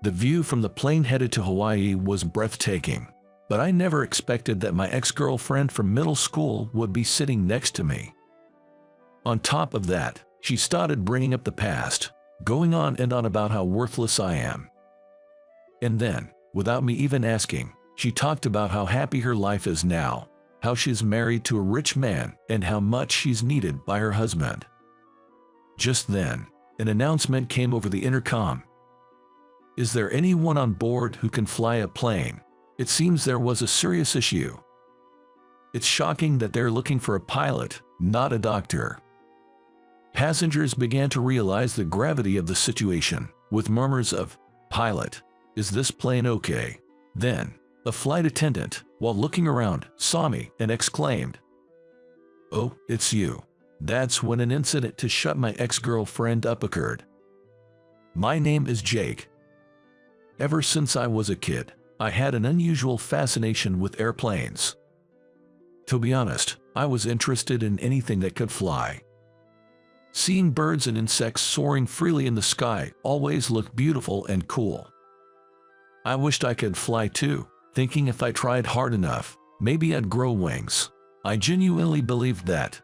The view from the plane headed to Hawaii was breathtaking, but I never expected that my ex-girlfriend from middle school would be sitting next to me. On top of that, she started bringing up the past, going on and on about how worthless I am. And then, without me even asking, she talked about how happy her life is now, how she's married to a rich man, and how much she's needed by her husband. Just then, an announcement came over the intercom. "Is there anyone on board who can fly a plane? It seems there was a serious issue. It's shocking that they're looking for a pilot, not a doctor." Passengers began to realize the gravity of the situation, with murmurs of, "Pilot, is this plane okay?" Then, a flight attendant, while looking around, saw me and exclaimed, "Oh, it's you." That's when an incident to shut my ex-girlfriend up occurred. My name is Jake. Ever since I was a kid, I had an unusual fascination with airplanes. To be honest, I was interested in anything that could fly. Seeing birds and insects soaring freely in the sky always looked beautiful and cool. I wished I could fly too, thinking if I tried hard enough, maybe I'd grow wings. I genuinely believed that.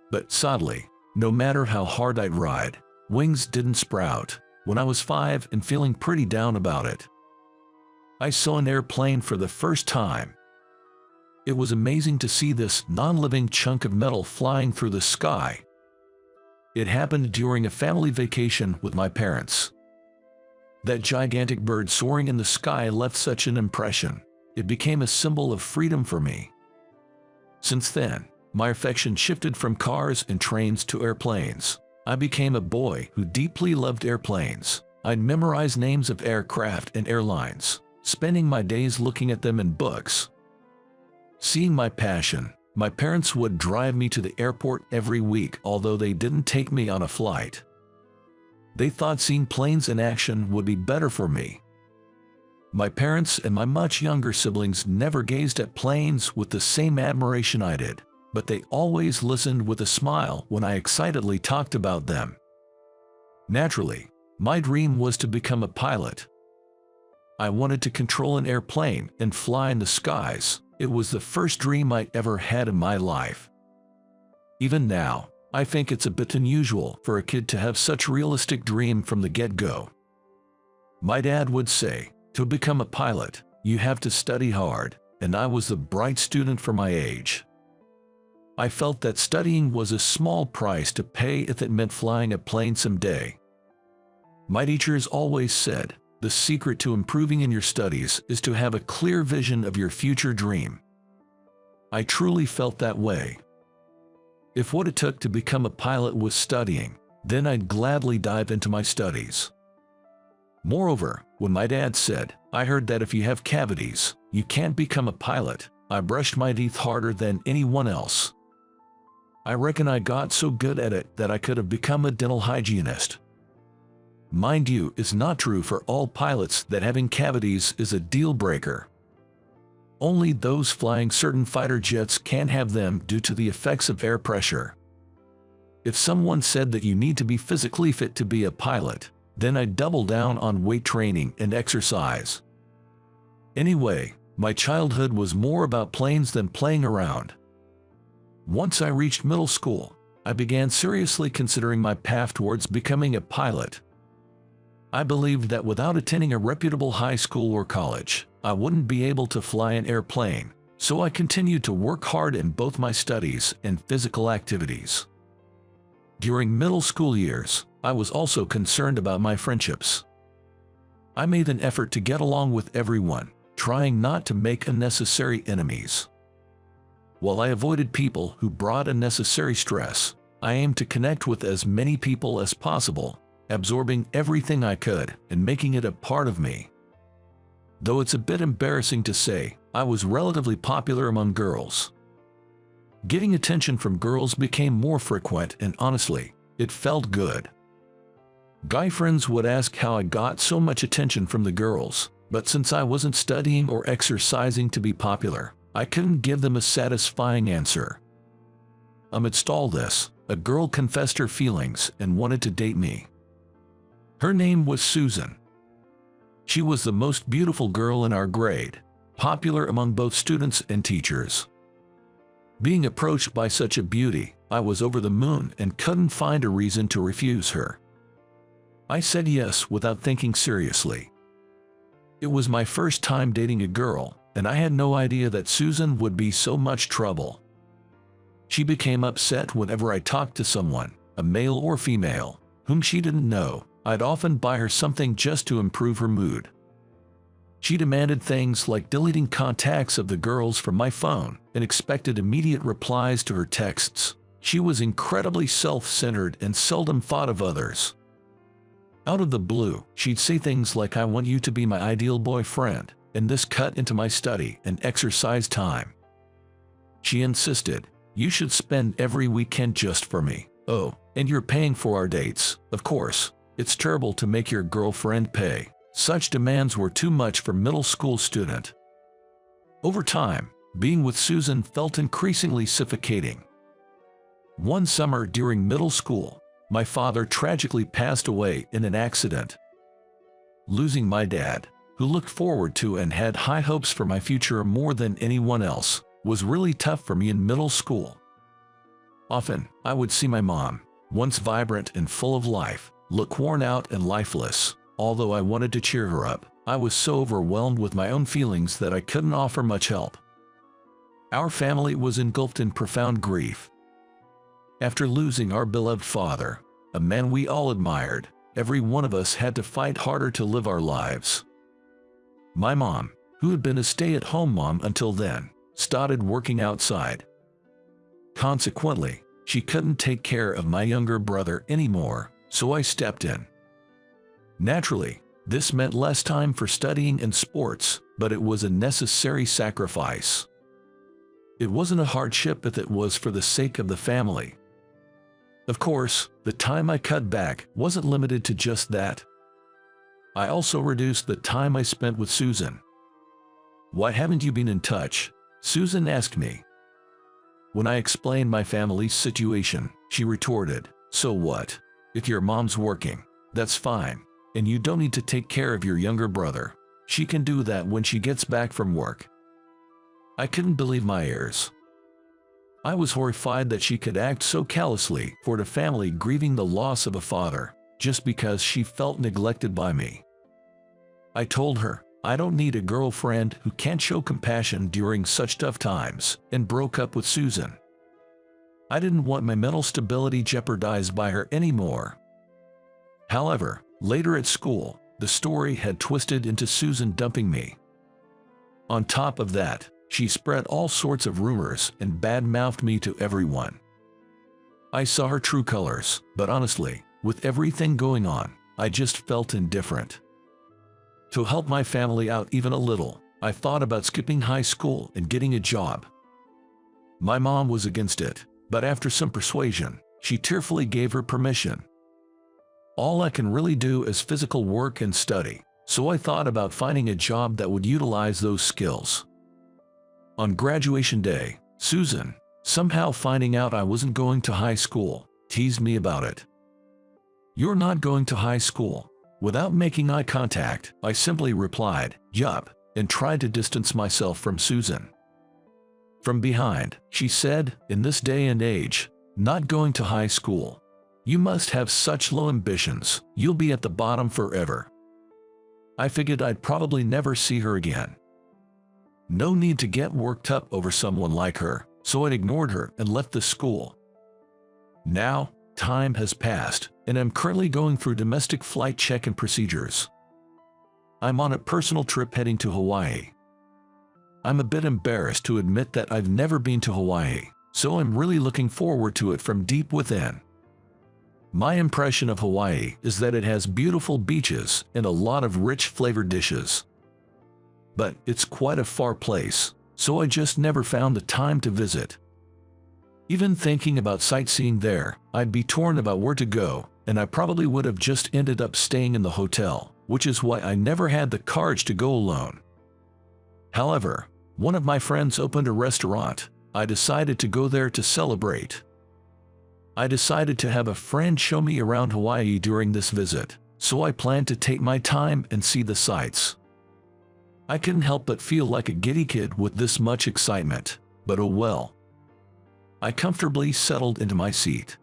But sadly, no matter how hard I'd ride, wings didn't sprout. When I was 5 and feeling pretty down about it, I saw an airplane for the first time. It was amazing to see this non-living chunk of metal flying through the sky. It happened during a family vacation with my parents. That gigantic bird soaring in the sky left such an impression. It became a symbol of freedom for me. Since then, my affection shifted from cars and trains to airplanes. I became a boy who deeply loved airplanes. I'd memorize names of aircraft and airlines, spending my days looking at them in books. Seeing my passion, my parents would drive me to the airport every week, although they didn't take me on a flight. They thought seeing planes in action would be better for me. My parents and my much younger siblings never gazed at planes with the same admiration I did, but they always listened with a smile when I excitedly talked about them. Naturally, my dream was to become a pilot. I wanted to control an airplane and fly in the skies. It was the first dream I ever had in my life. Even now, I think it's a bit unusual for a kid to have such a realistic dream from the get-go. My dad would say, to become a pilot, you have to study hard, and I was the bright student for my age. I felt that studying was a small price to pay if it meant flying a plane someday. My teachers always said, the secret to improving in your studies is to have a clear vision of your future dream. I truly felt that way. If what it took to become a pilot was studying, then I'd gladly dive into my studies. Moreover, when my dad said, I heard that if you have cavities, you can't become a pilot, I brushed my teeth harder than anyone else. I reckon I got so good at it that I could have become a dental hygienist. Mind you, it's not true for all pilots that having cavities is a deal breaker. Only those flying certain fighter jets can have them due to the effects of air pressure. If someone said that you need to be physically fit to be a pilot, then I'd double down on weight training and exercise. Anyway, my childhood was more about planes than playing around. Once I reached middle school, I began seriously considering my path towards becoming a pilot. I believed that without attending a reputable high school or college, I wouldn't be able to fly an airplane, so I continued to work hard in both my studies and physical activities. During middle school years, I was also concerned about my friendships. I made an effort to get along with everyone, trying not to make unnecessary enemies. While I avoided people who brought unnecessary stress, I aimed to connect with as many people as possible, absorbing everything I could and making it a part of me. Though it's a bit embarrassing to say, I was relatively popular among girls. Getting attention from girls became more frequent, and honestly, it felt good. Guy friends would ask how I got so much attention from the girls, but since I wasn't studying or exercising to be popular, I couldn't give them a satisfying answer. Amidst all this, a girl confessed her feelings and wanted to date me. Her name was Susan. She was the most beautiful girl in our grade, popular among both students and teachers. Being approached by such a beauty, I was over the moon and couldn't find a reason to refuse her. I said yes without thinking seriously. It was my first time dating a girl, and I had no idea that Susan would be so much trouble. She became upset whenever I talked to someone, a male or female, whom she didn't know. I'd often buy her something just to improve her mood. She demanded things like deleting contacts of the girls from my phone and expected immediate replies to her texts. She was incredibly self-centered and seldom thought of others. Out of the blue, she'd say things like, I want you to be my ideal boyfriend, and this cut into my study and exercise time. She insisted, you should spend every weekend just for me. Oh, and you're paying for our dates, of course. It's terrible to make your girlfriend pay. Such demands were too much for a middle school student. Over time, being with Susan felt increasingly suffocating. One summer during middle school, my father tragically passed away in an accident. Losing my dad, who looked forward to and had high hopes for my future more than anyone else, was really tough for me in middle school. Often, I would see my mom, once vibrant and full of life, look worn out and lifeless. Although I wanted to cheer her up, I was so overwhelmed with my own feelings that I couldn't offer much help. Our family was engulfed in profound grief. After losing our beloved father, a man we all admired, every one of us had to fight harder to live our lives. My mom, who had been a stay-at-home mom until then, started working outside. Consequently, she couldn't take care of my younger brother anymore, so I stepped in. Naturally, this meant less time for studying and sports, but it was a necessary sacrifice. It wasn't a hardship if it was for the sake of the family. Of course, the time I cut back wasn't limited to just that. I also reduced the time I spent with Susan. "Why haven't you been in touch?" Susan asked me. When I explained my family's situation, she retorted, "So what? If your mom's working, that's fine, and you don't need to take care of your younger brother. She can do that when she gets back from work." I couldn't believe my ears. I was horrified that she could act so callously toward a family grieving the loss of a father, just because she felt neglected by me. I told her, I don't need a girlfriend who can't show compassion during such tough times, and broke up with Susan. I didn't want my mental stability jeopardized by her anymore. However, later at school, the story had twisted into Susan dumping me. On top of that, she spread all sorts of rumors and bad-mouthed me to everyone. I saw her true colors, but honestly, with everything going on, I just felt indifferent. To help my family out even a little, I thought about skipping high school and getting a job. My mom was against it, but after some persuasion, she tearfully gave her permission. All I can really do is physical work and study, so I thought about finding a job that would utilize those skills. On graduation day, Susan, somehow finding out I wasn't going to high school, teased me about it. "You're not going to high school?" Without making eye contact, I simply replied, "Yup," and tried to distance myself from Susan. From behind, she said, "In this day and age, not going to high school. You must have such low ambitions, you'll be at the bottom forever." I figured I'd probably never see her again. No need to get worked up over someone like her, so I ignored her and left the school. Now, time has passed, and I'm currently going through domestic flight check and procedures. I'm on a personal trip heading to Hawaii. I'm a bit embarrassed to admit that I've never been to Hawaii, so I'm really looking forward to it from deep within. My impression of Hawaii is that it has beautiful beaches and a lot of rich flavored dishes. But it's quite a far place, so I just never found the time to visit. Even thinking about sightseeing there, I'd be torn about where to go, and I probably would have just ended up staying in the hotel, which is why I never had the courage to go alone. However, one of my friends opened a restaurant. I decided to go there to celebrate. I decided to have a friend show me around Hawaii during this visit, so I planned to take my time and see the sights. I couldn't help but feel like a giddy kid with this much excitement, but oh well. I comfortably settled into my seat.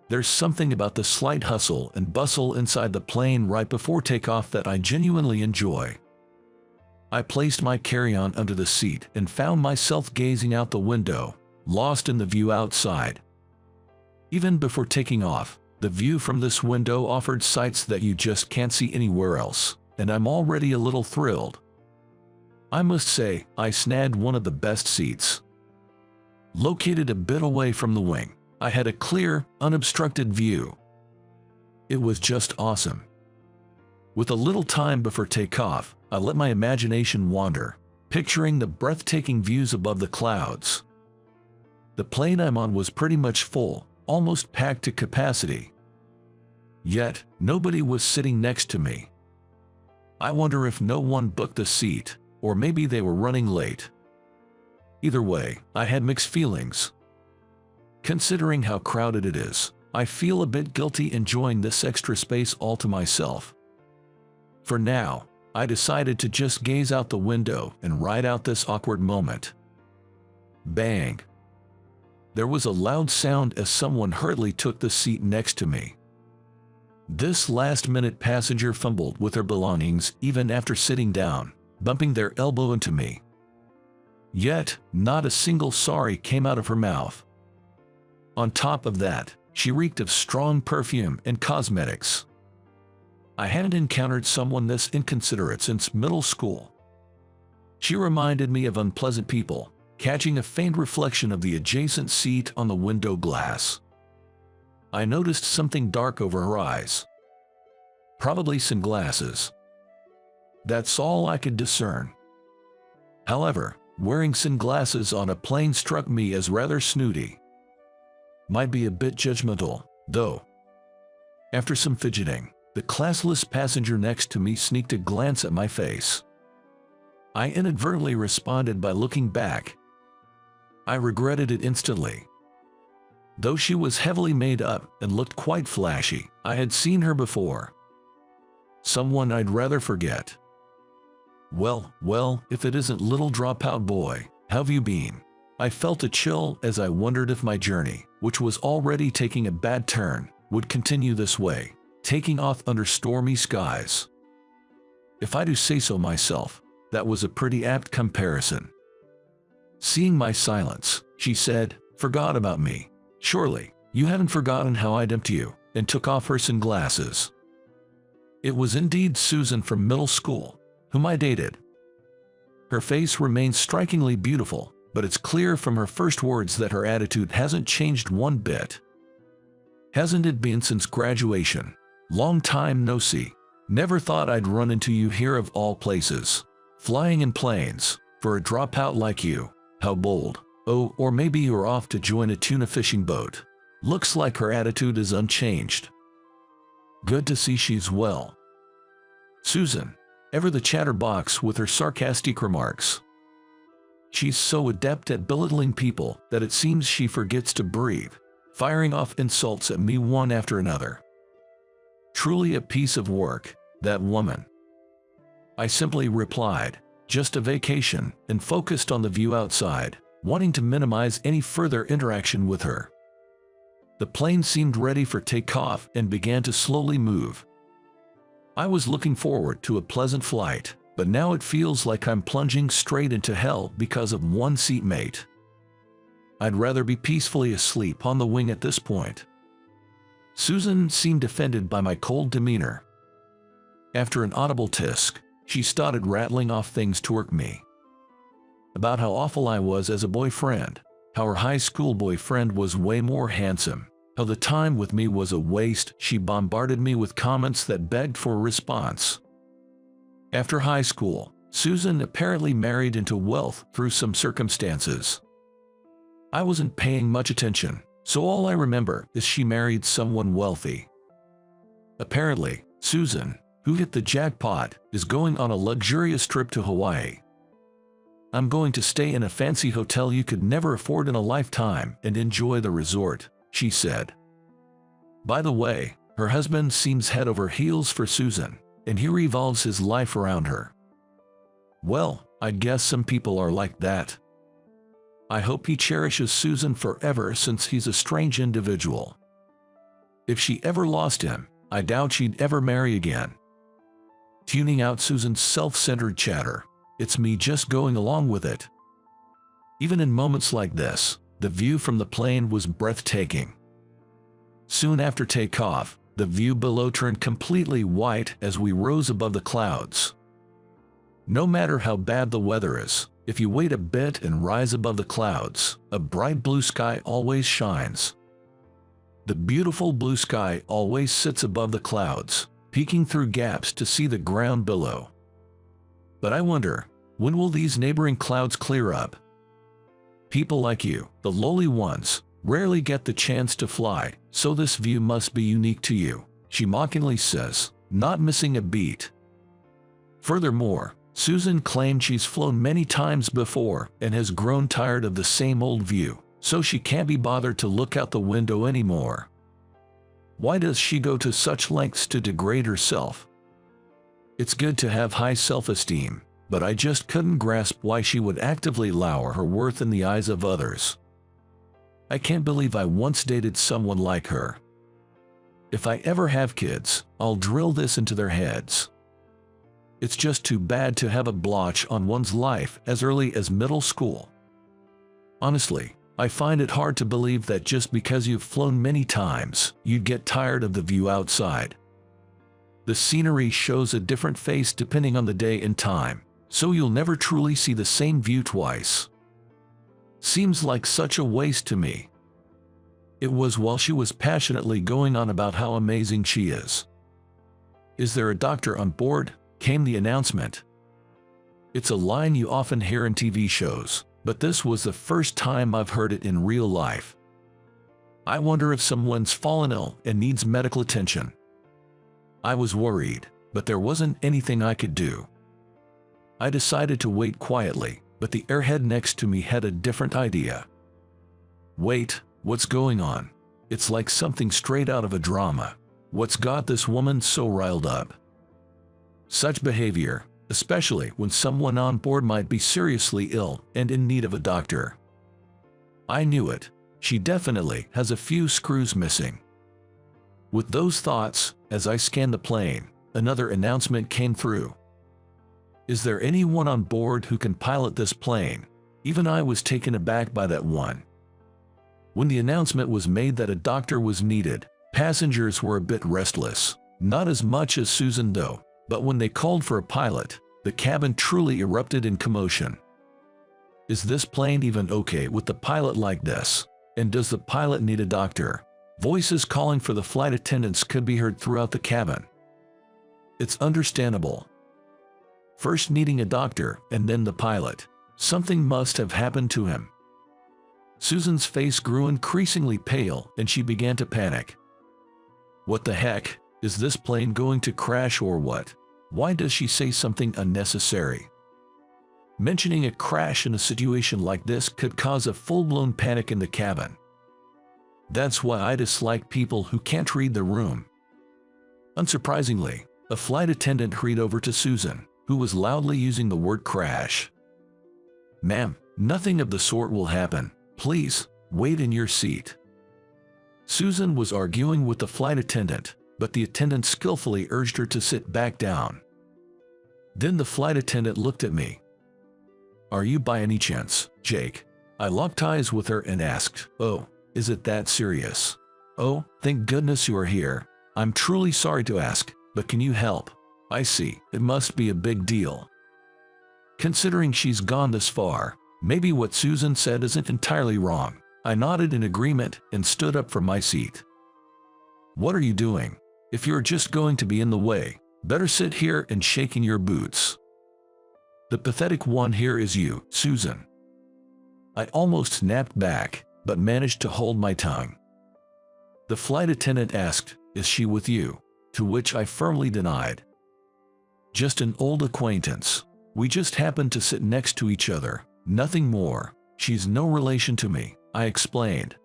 There's something about the slight hustle and bustle inside the plane right before takeoff that I genuinely enjoy. I placed my carry-on under the seat and found myself gazing out the window, lost in the view outside. Even before taking off, the view from this window offered sights that you just can't see anywhere else, and I'm already a little thrilled. I must say, I snagged one of the best seats. Located a bit away from the wing, I had a clear, unobstructed view. It was just awesome. With a little time before takeoff, I let my imagination wander, picturing the breathtaking views above the clouds. The plane I'm on was pretty much full, almost packed to capacity. Yet, nobody was sitting next to me. I wonder if no one booked a seat, or maybe they were running late. Either way, I had mixed feelings. Considering how crowded it is, I feel a bit guilty enjoying this extra space all to myself. For now, I decided to just gaze out the window and ride out this awkward moment. Bang! There was a loud sound as someone hurriedly took the seat next to me. This last-minute passenger fumbled with her belongings even after sitting down, bumping their elbow into me. Yet, not a single sorry came out of her mouth. On top of that, she reeked of strong perfume and cosmetics. I hadn't encountered someone this inconsiderate since middle school. She reminded me of unpleasant people, catching a faint reflection of the adjacent seat on the window glass. I noticed something dark over her eyes. Probably sunglasses. That's all I could discern. However, wearing sunglasses on a plane struck me as rather snooty. Might be a bit judgmental, though. After some fidgeting, the classless passenger next to me sneaked a glance at my face. I inadvertently responded by looking back. I regretted it instantly. Though she was heavily made up and looked quite flashy, I had seen her before. Someone I'd rather forget. Well, if it isn't little dropout boy, how've you been? I felt a chill as I wondered if my journey, which was already taking a bad turn, would continue this way, taking off under stormy skies. If I do say so myself, that was a pretty apt comparison. Seeing my silence, she said, "Forgot about me. Surely, you haven't forgotten how I dumped you," and took off her sunglasses. It was indeed Susan from middle school, whom I dated. Her face remains strikingly beautiful, but it's clear from her first words that her attitude hasn't changed one bit. "Hasn't it been since graduation? Long time no see. Never thought I'd run into you here of all places. Flying in planes, for a dropout like you. How bold. Oh, or maybe you're off to join a tuna fishing boat." Looks like her attitude is unchanged. Good to see she's well. Susan, ever the chatterbox with her sarcastic remarks. She's so adept at belittling people that it seems she forgets to breathe, firing off insults at me one after another. Truly a piece of work, that woman. I simply replied, "Just a vacation," and focused on the view outside, wanting to minimize any further interaction with her. The plane seemed ready for takeoff and began to slowly move. I was looking forward to a pleasant flight, but now it feels like I'm plunging straight into hell because of one seatmate. I'd rather be peacefully asleep on the wing at this point. Susan seemed offended by my cold demeanor. After an audible tisk, she started rattling off things to irk me. About how awful I was as a boyfriend, how her high school boyfriend was way more handsome, how the time with me was a waste. She bombarded me with comments that begged for a response. After high school, Susan apparently married into wealth through some circumstances. I wasn't paying much attention, so all I remember is she married someone wealthy. Apparently, Susan, who hit the jackpot, is going on a luxurious trip to Hawaii. "I'm going to stay in a fancy hotel you could never afford in a lifetime and enjoy the resort," she said. By the way, her husband seems head over heels for Susan, and he revolves his life around her. Well, I guess some people are like that. I hope he cherishes Susan forever since he's a strange individual. If she ever lost him, I doubt she'd ever marry again. Tuning out Susan's self-centered chatter, it's me just going along with it. Even in moments like this, the view from the plane was breathtaking. Soon after takeoff, the view below turned completely white as we rose above the clouds. No matter how bad the weather is, if you wait a bit and rise above the clouds, a bright blue sky always shines. The beautiful blue sky always sits above the clouds, peeking through gaps to see the ground below. But I wonder, when will these neighboring clouds clear up? People like you, the lowly ones, rarely get the chance to fly, so this view must be unique to you, she mockingly says, not missing a beat. Furthermore, Susan claimed she's flown many times before and has grown tired of the same old view, so she can't be bothered to look out the window anymore. Why does she go to such lengths to degrade herself? It's good to have high self-esteem, but I just couldn't grasp why she would actively lower her worth in the eyes of others. I can't believe I once dated someone like her. If I ever have kids, I'll drill this into their heads. It's just too bad to have a blotch on one's life as early as middle school. Honestly, I find it hard to believe that just because you've flown many times, you'd get tired of the view outside. The scenery shows a different face depending on the day and time, so you'll never truly see the same view twice. Seems like such a waste to me. It was while she was passionately going on about how amazing she is. "Is there a doctor on board?" came the announcement. It's a line you often hear in TV shows, but this was the first time I've heard it in real life. I wonder if someone's fallen ill and needs medical attention. I was worried, but there wasn't anything I could do. I decided to wait quietly, but the airhead next to me had a different idea. "Wait, what's going on? It's like something straight out of a drama. What's got this woman so riled up?" Such behavior, especially when someone on board might be seriously ill and in need of a doctor. I knew it. She definitely has a few screws missing. With those thoughts, as I scanned the plane, another announcement came through. "Is there anyone on board who can pilot this plane?" Even I was taken aback by that one. When the announcement was made that a doctor was needed, passengers were a bit restless. Not as much as Susan though, but when they called for a pilot, the cabin truly erupted in commotion. Is this plane even okay with the pilot like this? And does the pilot need a doctor? Voices calling for the flight attendants could be heard throughout the cabin. It's understandable. First needing a doctor and then the pilot. Something must have happened to him. Susan's face grew increasingly pale and she began to panic. What the heck? Is this plane going to crash or what? Why does she say something unnecessary? Mentioning a crash in a situation like this could cause a full-blown panic in the cabin. That's why I dislike people who can't read the room. Unsurprisingly, a flight attendant hurried over to Susan, who was loudly using the word crash. "Ma'am, nothing of the sort will happen. Please, wait in your seat." Susan was arguing with the flight attendant, but the attendant skillfully urged her to sit back down. Then the flight attendant looked at me. "Are you by any chance Jake?" I locked eyes with her and asked, "Oh, is it that serious?" "Oh, thank goodness you are here. I'm truly sorry to ask, but can you help?" "I see, it must be a big deal." Considering she's gone this far, maybe what Susan said isn't entirely wrong. I nodded in agreement and stood up from my seat. "What are you doing? If you're just going to be in the way, better sit here and shake in your boots. The pathetic one here is you, Susan." I almost snapped back, but managed to hold my tongue. The flight attendant asked, "Is she with you?" To which I firmly denied. "Just an old acquaintance. We just happened to sit next to each other, nothing more. She's no relation to me," I explained.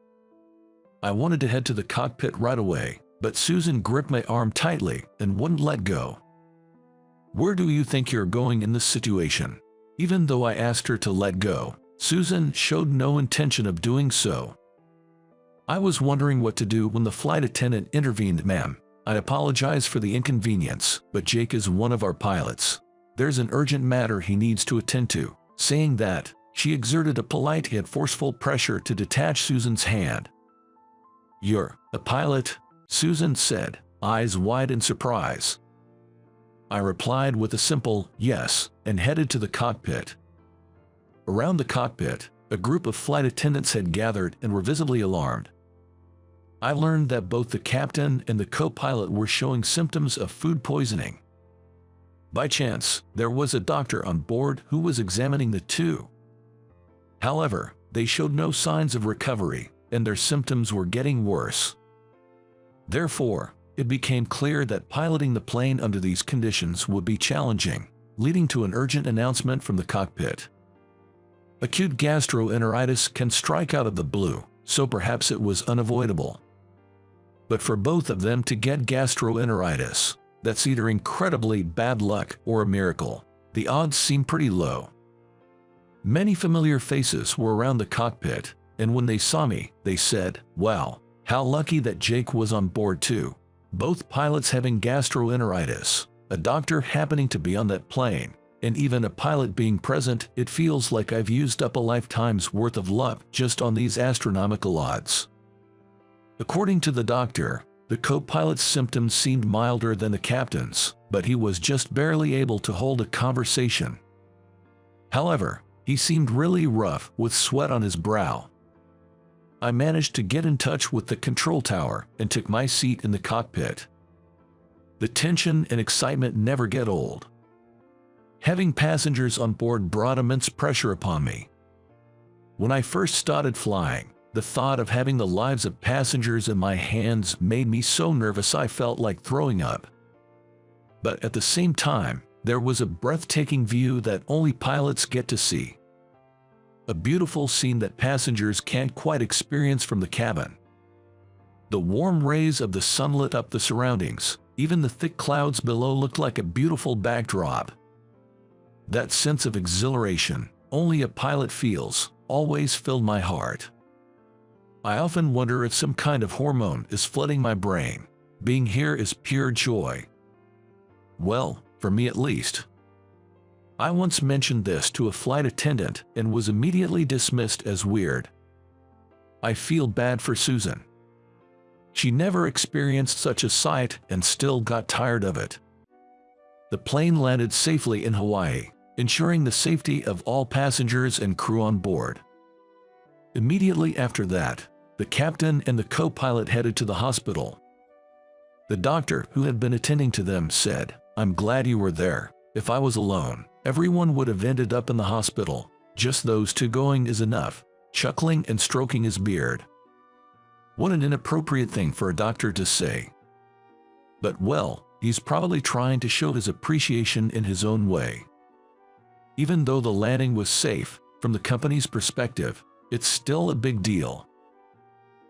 I wanted to head to the cockpit right away, but Susan gripped my arm tightly and wouldn't let go. "Where do you think you're going in this situation?" Even though I asked her to let go, Susan showed no intention of doing so. I was wondering what to do when the flight attendant intervened. "Ma'am, I apologize for the inconvenience, but Jake is one of our pilots. There's an urgent matter he needs to attend to." Saying that, she exerted a polite yet forceful pressure to detach Susan's hand. "You're a pilot?" Susan said, eyes wide in surprise. I replied with a simple yes and headed to the cockpit. Around the cockpit, a group of flight attendants had gathered and were visibly alarmed. I learned that both the captain and the co-pilot were showing symptoms of food poisoning. By chance, there was a doctor on board who was examining the two. However, they showed no signs of recovery, and their symptoms were getting worse. Therefore, it became clear that piloting the plane under these conditions would be challenging, leading to an urgent announcement from the cockpit. Acute gastroenteritis can strike out of the blue, so perhaps it was unavoidable. But for both of them to get gastroenteritis, that's either incredibly bad luck or a miracle. The odds seem pretty low. Many familiar faces were around the cockpit, and when they saw me, they said, "Wow, how lucky that Jake was on board too." both pilots having gastroenteritis, a doctor happening to be on that plane, and even a pilot being present, it feels like I've used up a lifetime's worth of luck just on these astronomical odds. According to the doctor, the co-pilot's symptoms seemed milder than the captain's, but he was just barely able to hold a conversation. However, he seemed really rough with sweat on his brow. I managed to get in touch with the control tower and took my seat in the cockpit. The tension and excitement never get old. Having passengers on board brought immense pressure upon me. When I first started flying, the thought of having the lives of passengers in my hands made me so nervous I felt like throwing up. But at the same time, there was a breathtaking view that only pilots get to see. A beautiful scene that passengers can't quite experience from the cabin. The warm rays of the sun lit up the surroundings. Even the thick clouds below looked like a beautiful backdrop. That sense of exhilaration only a pilot feels always filled my heart. I often wonder if some kind of hormone is flooding my brain. Being here is pure joy. Well, for me at least. I once mentioned this to a flight attendant and was immediately dismissed as weird. I feel bad for Susan. She never experienced such a sight and still got tired of it. The plane landed safely in Hawaii, ensuring the safety of all passengers and crew on board. Immediately after that, the captain and the co-pilot headed to the hospital. The doctor who had been attending to them said, "I'm glad you were there. If I was alone, everyone would have ended up in the hospital. Just those two going is enough," chuckling and stroking his beard. What an inappropriate thing for a doctor to say. But well, he's probably trying to show his appreciation in his own way. Even though the landing was safe, from the company's perspective, it's still a big deal.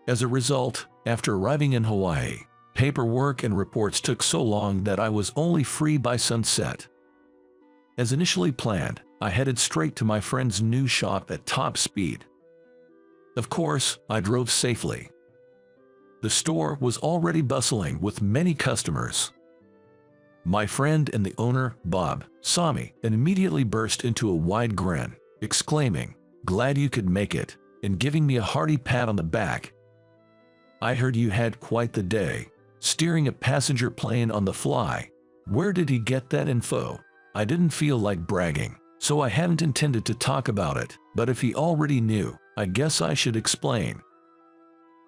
As a result, after arriving in Hawaii, paperwork and reports took so long that I was only free by sunset. As initially planned, I headed straight to my friend's new shop at top speed. Of course, I drove safely. The store was already bustling with many customers. My friend and the owner, Bob, saw me and immediately burst into a wide grin, exclaiming, "Glad you could make it," and giving me a hearty pat on the back. "I heard you had quite the day, steering a passenger plane on the fly. Where did he get that info?" I didn't feel like bragging, so I hadn't intended to talk about it, but if he already knew, I guess I should explain.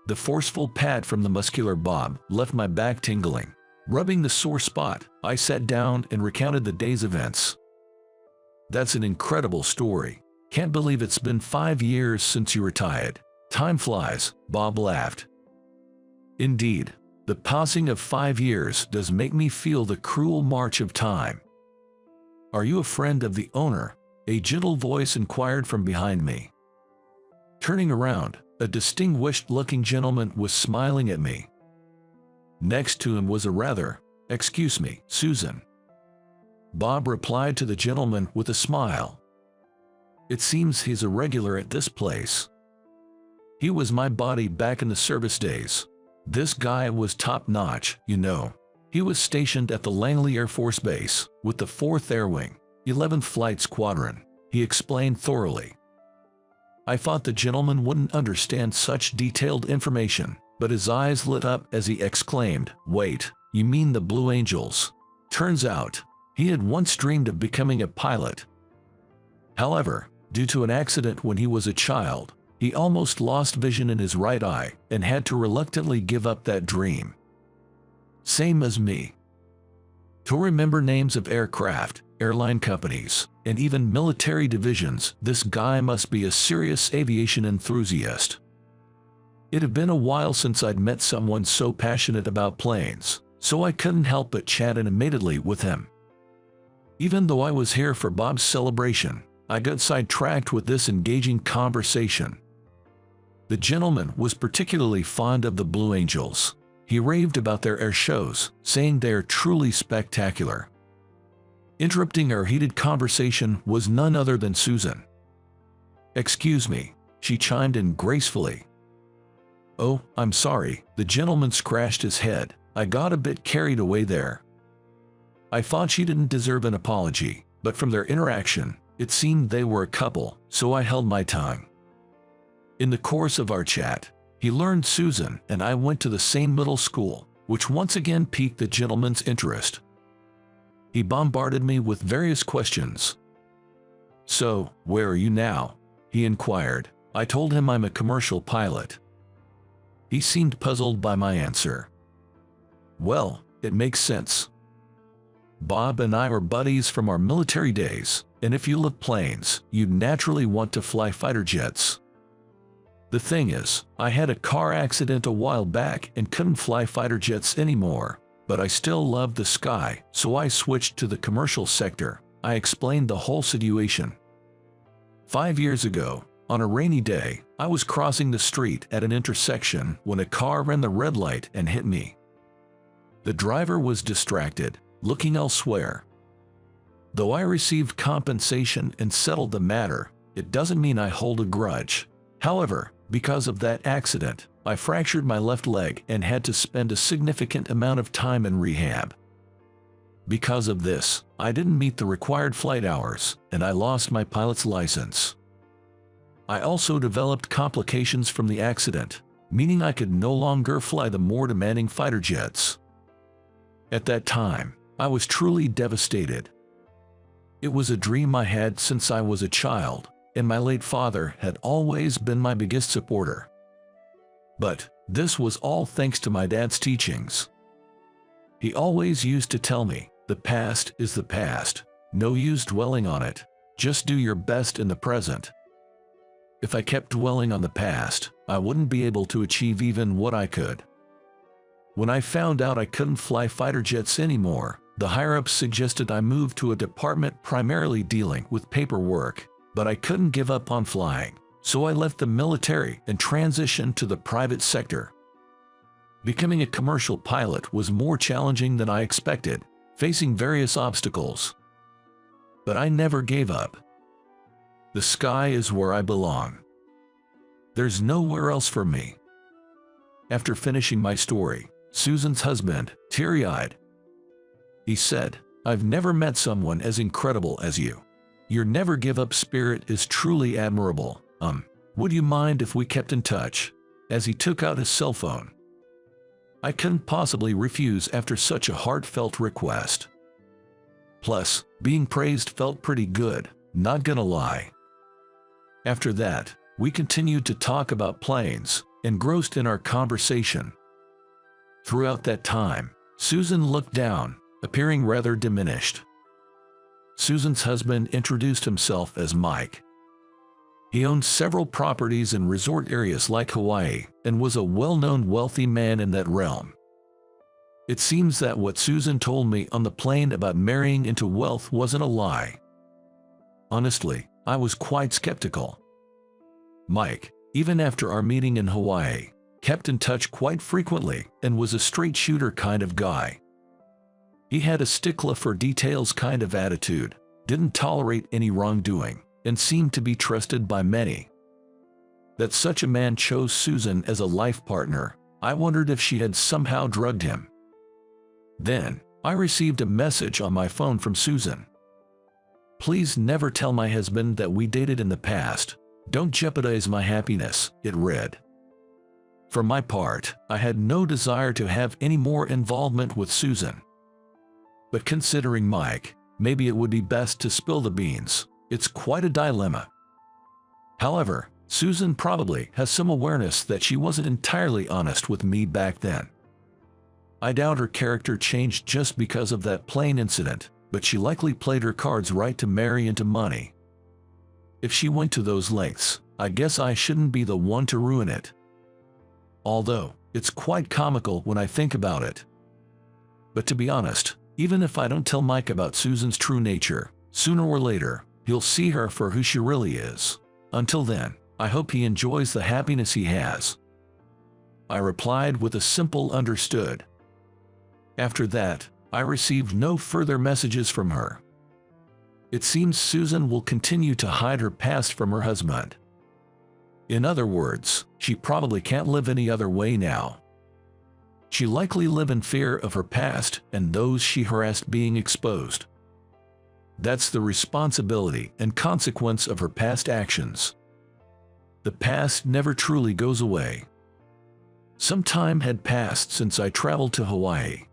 The forceful pat from the muscular Bob left my back tingling. Rubbing the sore spot, I sat down and recounted the day's events. "That's an incredible story. Can't believe it's been 5 years since you retired. Time flies," Bob laughed. Indeed, the passing of 5 years does make me feel the cruel march of time. "Are you a friend of the owner?" a gentle voice inquired from behind me. Turning around, a distinguished-looking gentleman was smiling at me. Next to him was a rather, "Excuse me, Susan." Bob replied to the gentleman with a smile. "It seems he's a regular at this place. He was my buddy back in the service days. This guy was top-notch, you know. He was stationed at the Langley Air Force Base with the 4th Air Wing, 11th Flight Squadron," he explained thoroughly. I thought the gentleman wouldn't understand such detailed information, but his eyes lit up as he exclaimed, "Wait, you mean the Blue Angels?" Turns out, he had once dreamed of becoming a pilot. However, due to an accident when he was a child, he almost lost vision in his right eye and had to reluctantly give up that dream. Same as me. To remember names of aircraft, airline companies, and even military divisions, this guy must be a serious aviation enthusiast. It had been a while since I'd met someone so passionate about planes, so I couldn't help but chat animatedly with him. Even though I was here for Bob's celebration, I got sidetracked with this engaging conversation. The gentleman was particularly fond of the Blue Angels. He raved about their air shows, saying they are truly spectacular. Interrupting our heated conversation was none other than Susan. "Excuse me," she chimed in gracefully. "Oh, I'm sorry," the gentleman scratched his head. I got a bit carried away there. I thought she didn't deserve an apology, but from their interaction, it seemed they were a couple, so I held my tongue. In the course of our chat, he learned Susan and I went to the same middle school, which once again piqued the gentleman's interest. He bombarded me with various questions. "So, where are you now?" he inquired. I told him I'm a commercial pilot. He seemed puzzled by my answer. "Well, it makes sense. Bob and I are buddies from our military days, and if you love planes, you'd naturally want to fly fighter jets. The thing is, I had a car accident a while back and couldn't fly fighter jets anymore, but I still love the sky, so I switched to the commercial sector." I explained the whole situation. 5 years ago, on a rainy day, I was crossing the street at an intersection when a car ran the red light and hit me. The driver was distracted, looking elsewhere. Though I received compensation and settled the matter, it doesn't mean I hold a grudge. However, because of that accident, I fractured my left leg and had to spend a significant amount of time in rehab. Because of this, I didn't meet the required flight hours, and I lost my pilot's license. I also developed complications from the accident, meaning I could no longer fly the more demanding fighter jets. At that time, I was truly devastated. It was a dream I had since I was a child, and my late father had always been my biggest supporter. But this was all thanks to my dad's teachings. He always used to tell me, "The past is the past. No use dwelling on it. Just do your best in the present." If I kept dwelling on the past, I wouldn't be able to achieve even what I could. When I found out I couldn't fly fighter jets anymore, the higher-ups suggested I move to a department primarily dealing with paperwork, but I couldn't give up on flying, so I left the military and transitioned to the private sector. Becoming a commercial pilot was more challenging than I expected, facing various obstacles. But I never gave up. The sky is where I belong. There's nowhere else for me. After finishing my story, Susan's husband, teary-eyed, he said, "I've never met someone as incredible as you. Your never-give-up spirit is truly admirable. Would you mind if we kept in touch?" As he took out his cell phone. I couldn't possibly refuse after such a heartfelt request. Plus, being praised felt pretty good, not gonna lie. After that, we continued to talk about planes, engrossed in our conversation. Throughout that time, Susan looked down, appearing rather diminished. Susan's husband introduced himself as Mike. He owned several properties in resort areas like Hawaii and was a well-known wealthy man in that realm. It seems that what Susan told me on the plane about marrying into wealth wasn't a lie. Honestly, I was quite skeptical. Mike, even after our meeting in Hawaii, kept in touch quite frequently and was a straight-shooter kind of guy. He had a stickler for details kind of attitude, didn't tolerate any wrongdoing, and seemed to be trusted by many. That such a man chose Susan as a life partner, I wondered if she had somehow drugged him. Then, I received a message on my phone from Susan. "Please never tell my husband that we dated in the past. Don't jeopardize my happiness," it read. For my part, I had no desire to have any more involvement with Susan. But considering Mike, maybe it would be best to spill the beans. It's quite a dilemma. However, Susan probably has some awareness that she wasn't entirely honest with me back then. I doubt her character changed just because of that plane incident, but she likely played her cards right to marry into money. If she went to those lengths, I guess I shouldn't be the one to ruin it. Although, it's quite comical when I think about it. But to be honest, even if I don't tell Mike about Susan's true nature, sooner or later, he'll see her for who she really is. Until then, I hope he enjoys the happiness he has. I replied with a simple understood. After that, I received no further messages from her. It seems Susan will continue to hide her past from her husband. In other words, she probably can't live any other way now. she likely lived in fear of her past and those she harassed being exposed. That's the responsibility and consequence of her past actions. The past never truly goes away. Some time had passed since I traveled to Hawaii.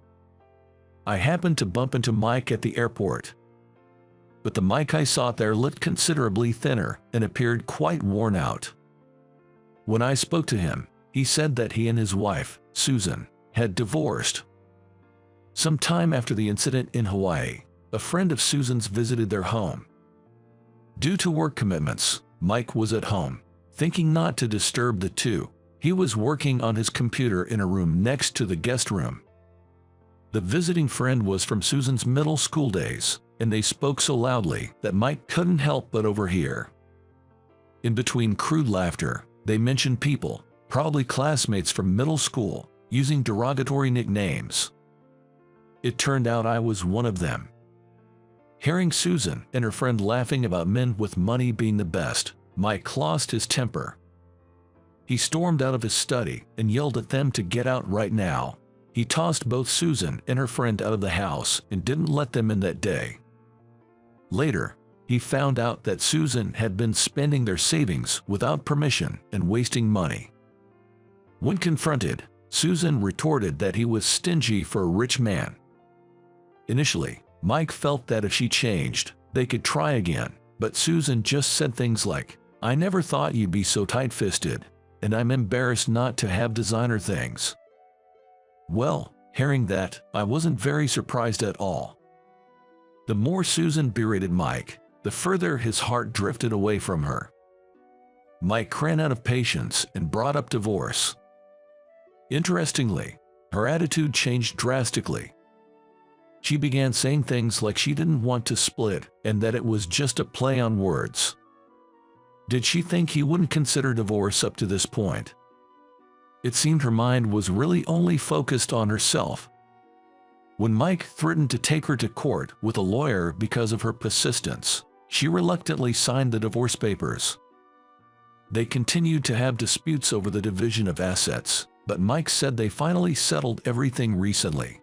I happened to bump into Mike at the airport. But the Mike I saw there looked considerably thinner and appeared quite worn out. When I spoke to him, he said that he and his wife, Susan, had divorced. Some time after the incident in Hawaii, a friend of Susan's visited their home. Due to work commitments, Mike was at home. Thinking not to disturb the two, he was working on his computer in a room next to the guest room. The visiting friend was from Susan's middle school days, and they spoke so loudly that Mike couldn't help but overhear. In between crude laughter, they mentioned people, probably classmates from middle school, using derogatory nicknames. It turned out I was one of them. Hearing Susan and her friend laughing about men with money being the best, Mike lost his temper. He stormed out of his study and yelled at them to get out right now. He tossed both Susan and her friend out of the house and didn't let them in that day. Later, he found out that Susan had been spending their savings without permission and wasting money. When confronted, Susan retorted that he was stingy for a rich man. Initially, Mike felt that if she changed, they could try again, but Susan just said things like, "I never thought you'd be so tight-fisted, and I'm embarrassed not to have designer things." Well, hearing that, I wasn't very surprised at all. The more Susan berated Mike, the further his heart drifted away from her. Mike ran out of patience and brought up divorce. Interestingly, her attitude changed drastically. She began saying things like she didn't want to split and that it was just a play on words. Did she think he wouldn't consider divorce up to this point? It seemed her mind was really only focused on herself. When Mike threatened to take her to court with a lawyer because of her persistence, she reluctantly signed the divorce papers. They continued to have disputes over the division of assets, but Mike said they finally settled everything recently.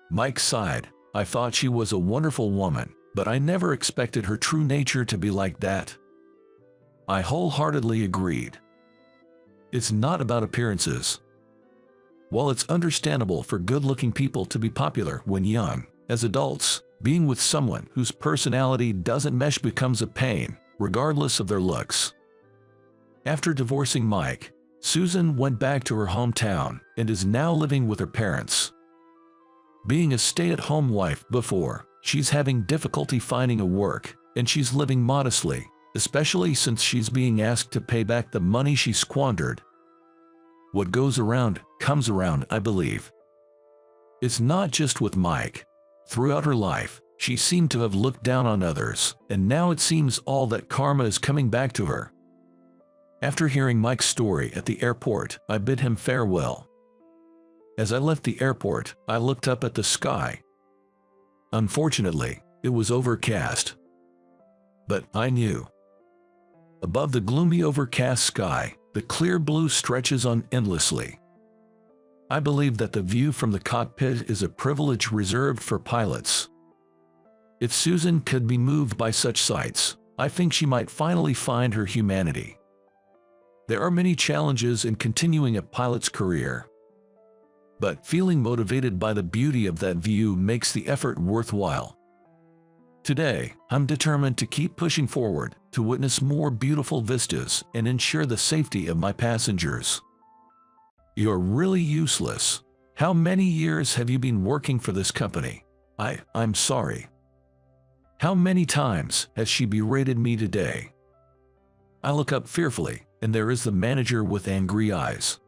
Mike sighed. "I thought she was a wonderful woman, but I never expected her true nature to be like that." I wholeheartedly agreed. It's not about appearances. While it's understandable for good-looking people to be popular when young, as adults, being with someone whose personality doesn't mesh becomes a pain, regardless of their looks. After divorcing Mike, Susan went back to her hometown and is now living with her parents. Being a stay-at-home wife before, she's having difficulty finding a work, and she's living modestly, especially since she's being asked to pay back the money she squandered. What goes around, comes around, I believe. It's not just with Mike. Throughout her life, she seemed to have looked down on others, and now it seems all that karma is coming back to her. After hearing Mike's story at the airport, I bid him farewell. As I left the airport, I looked up at the sky. Unfortunately, it was overcast. But I knew. Above the gloomy overcast sky, the clear blue stretches on endlessly. I believe that the view from the cockpit is a privilege reserved for pilots. If Susan could be moved by such sights, I think she might finally find her humanity. There are many challenges in continuing a pilot's career. But feeling motivated by the beauty of that view makes the effort worthwhile. Today, I'm determined to keep pushing forward, to witness more beautiful vistas and ensure the safety of my passengers. You're really useless. How many years have you been working for this company? I'm sorry. How many times has she berated me today? I look up fearfully, and there is the manager with angry eyes.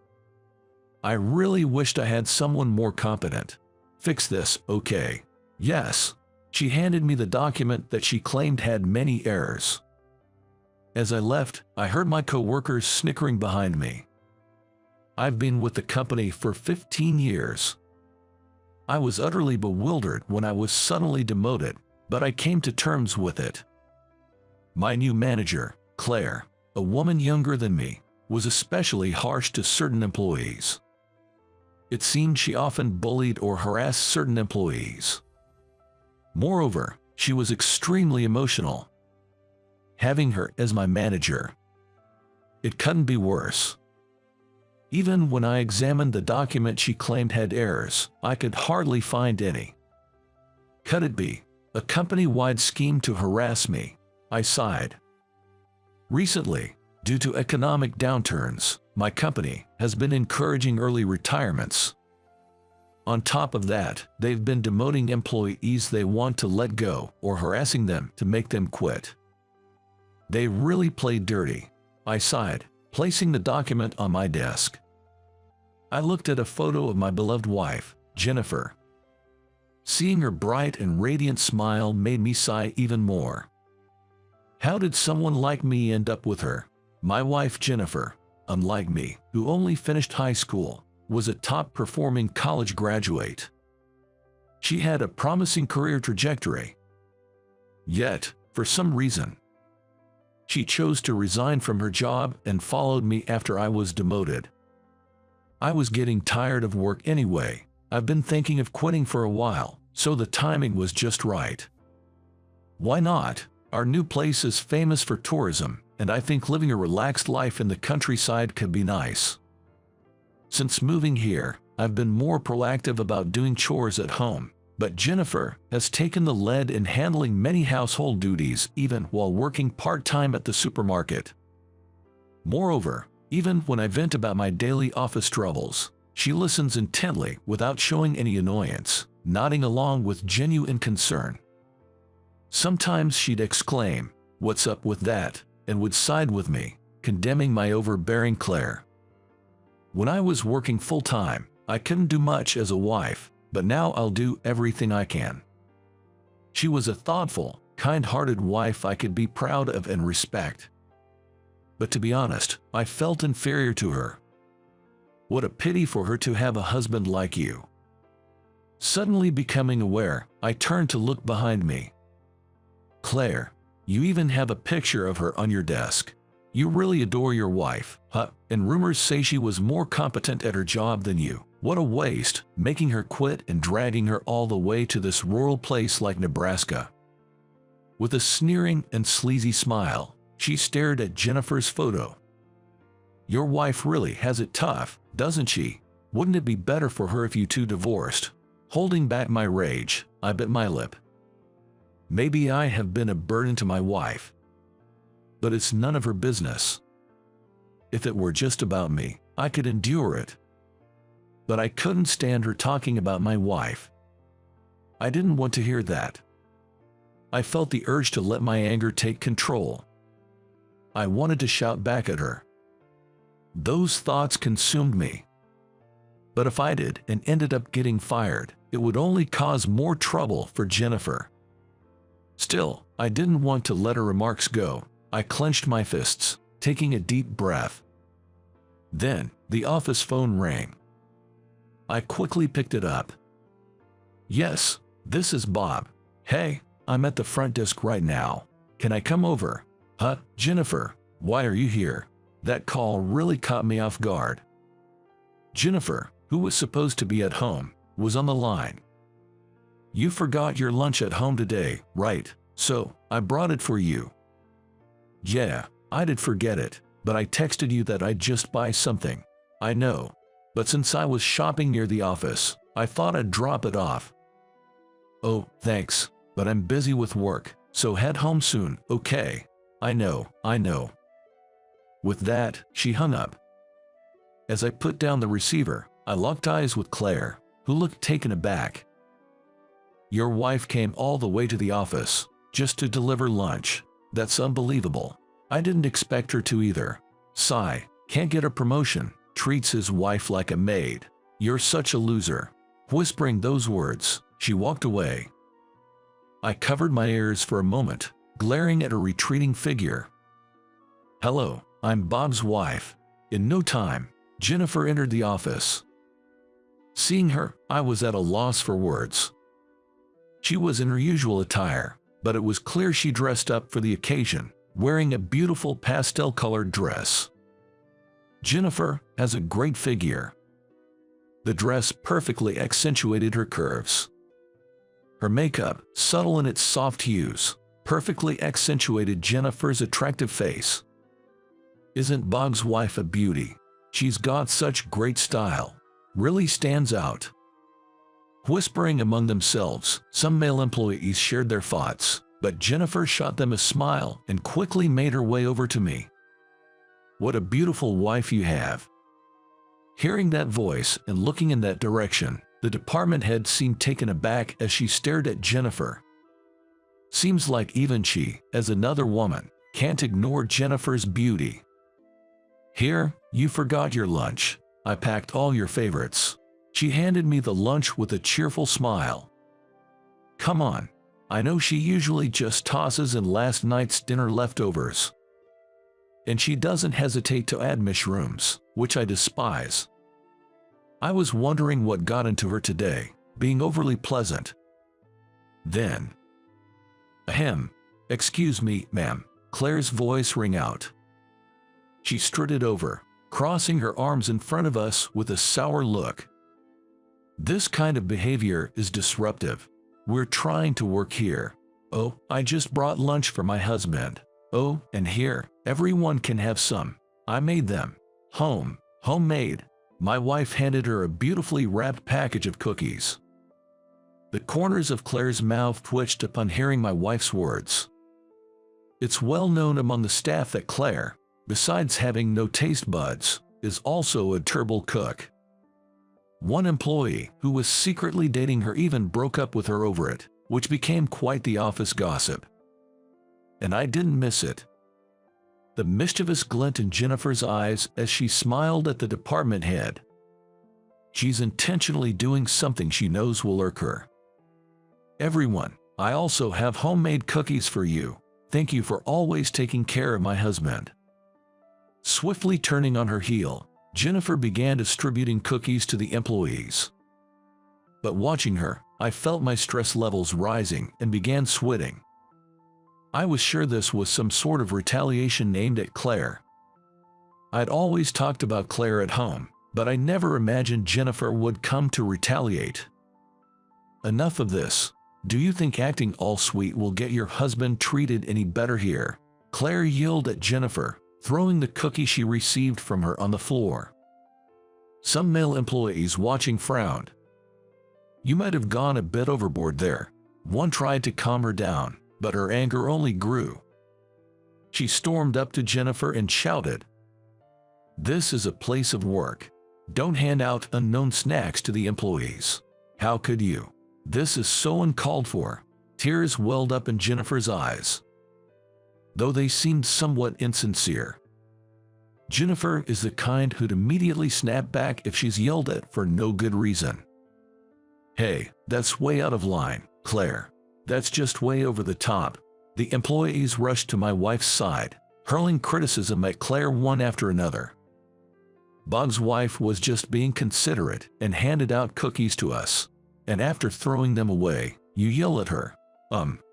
I really wished I had someone more competent. Fix this, okay? Yes. She handed me the document that she claimed had many errors. As I left, I heard my coworkers snickering behind me. I've been with the company for 15 years. I was utterly bewildered when I was suddenly demoted, but I came to terms with it. My new manager, Claire, a woman younger than me, was especially harsh to certain employees. It seemed she often bullied or harassed certain employees. Moreover, she was extremely emotional. Having her as my manager, it couldn't be worse. Even when I examined the document she claimed had errors, I could hardly find any. Could it be a company-wide scheme to harass me? I sighed. Recently, due to economic downturns, my company has been encouraging early retirements. On top of that, they've been demoting employees they want to let go or harassing them to make them quit. They really played dirty, I sighed, placing the document on my desk. I looked at a photo of my beloved wife, Jennifer. Seeing her bright and radiant smile made me sigh even more. How did someone like me end up with her? My wife Jennifer, unlike me, who only finished high school, was a top-performing college graduate. She had a promising career trajectory. Yet, for some reason, she chose to resign from her job and followed me after I was demoted. I was getting tired of work anyway. I've been thinking of quitting for a while, so the timing was just right. Why not? Our new place is famous for tourism, and I think living a relaxed life in the countryside could be nice. Since moving here, I've been more proactive about doing chores at home, but Jennifer has taken the lead in handling many household duties even while working part-time at the supermarket. Moreover, even when I vent about my daily office troubles, she listens intently without showing any annoyance, nodding along with genuine concern. Sometimes she'd exclaim, "What's up with that?" and would side with me, condemning my overbearing Claire. When I was working full-time, I couldn't do much as a wife, but now I'll do everything I can. She was a thoughtful, kind-hearted wife I could be proud of and respect. But to be honest, I felt inferior to her. What a pity for her to have a husband like you. Suddenly becoming aware, I turned to look behind me. Claire, you even have a picture of her on your desk. You really adore your wife, huh? And rumors say she was more competent at her job than you. What a waste, making her quit and dragging her all the way to this rural place like Nebraska. With a sneering and sleazy smile, she stared at Jennifer's photo. Your wife really has it tough, doesn't she? Wouldn't it be better for her if you two divorced? Holding back my rage, I bit my lip. Maybe I have been a burden to my wife, but it's none of her business. If it were just about me, I could endure it. But I couldn't stand her talking about my wife. I didn't want to hear that. I felt the urge to let my anger take control. I wanted to shout back at her. Those thoughts consumed me. But if I did and ended up getting fired, it would only cause more trouble for Jennifer. Still, I didn't want to let her remarks go. I clenched my fists, taking a deep breath. Then, the office phone rang. I quickly picked it up. Yes, this is Bob. Hey, I'm at the front desk right now. Can I come over? Huh, Jennifer, why are you here? That call really caught me off guard. Jennifer, who was supposed to be at home, was on the line. You forgot your lunch at home today, right? So, I brought it for you. Yeah, I did forget it, but I texted you that I'd just buy something. I know. But since I was shopping near the office, I thought I'd drop it off. Oh, thanks, but I'm busy with work, so head home soon, okay? I know. With that, she hung up. As I put down the receiver, I locked eyes with Claire, who looked taken aback. Your wife came all the way to the office, just to deliver lunch. That's unbelievable. I didn't expect her to either. Sigh, can't get a promotion, treats his wife like a maid. You're such a loser. Whispering those words, she walked away. I covered my ears for a moment, glaring at her retreating figure. Hello, I'm Bob's wife. In no time, Jennifer entered the office. Seeing her, I was at a loss for words. She was in her usual attire, but it was clear she dressed up for the occasion, wearing a beautiful pastel-colored dress. Jennifer has a great figure. The dress perfectly accentuated her curves. Her makeup, subtle in its soft hues, perfectly accentuated Jennifer's attractive face. Isn't Bob's wife a beauty? She's got such great style. Really stands out. Whispering among themselves, some male employees shared their thoughts, but Jennifer shot them a smile and quickly made her way over to me. What a beautiful wife you have. Hearing that voice and looking in that direction, the department head seemed taken aback as she stared at Jennifer. Seems like even she, as another woman, can't ignore Jennifer's beauty. Here, you forgot your lunch. I packed all your favorites. She handed me the lunch with a cheerful smile. Come on. I know she usually just tosses in last night's dinner leftovers. And she doesn't hesitate to add mushrooms, which I despise. I was wondering what got into her today, being overly pleasant. Then, ahem, excuse me, ma'am, Claire's voice rang out. She strutted over, crossing her arms in front of us with a sour look. This kind of behavior is disruptive. We're trying to work here. Oh, I just brought lunch for my husband. Oh, and here, everyone can have some. I made them. Homemade. My wife handed her a beautifully wrapped package of cookies. The corners of Claire's mouth twitched upon hearing my wife's words. It's well known among the staff that Claire, besides having no taste buds, is also a terrible cook. One employee who was secretly dating her even broke up with her over it, which became quite the office gossip. And I didn't miss it. The mischievous glint in Jennifer's eyes as she smiled at the department head. She's intentionally doing something she knows will irk her. Everyone, I also have homemade cookies for you. Thank you for always taking care of my husband. Swiftly turning on her heel, Jennifer began distributing cookies to the employees. But watching her, I felt my stress levels rising and began sweating. I was sure this was some sort of retaliation aimed at Claire. I'd always talked about Claire at home, but I never imagined Jennifer would come to retaliate. Enough of this. Do you think acting all sweet will get your husband treated any better here? Claire yelled at Jennifer, throwing the cookie she received from her on the floor. Some male employees watching frowned. You might have gone a bit overboard there. One tried to calm her down, but her anger only grew. She stormed up to Jennifer and shouted, "This is a place of work. Don't hand out unknown snacks to the employees. How could you? This is so uncalled for." Tears welled up in Jennifer's eyes, though they seemed somewhat insincere. Jennifer is the kind who'd immediately snap back if she's yelled at for no good reason. Hey, that's way out of line, Claire. That's just way over the top. The employees rushed to my wife's side, hurling criticism at Claire one after another. Bob's wife was just being considerate and handed out cookies to us. And after throwing them away, you yell at her.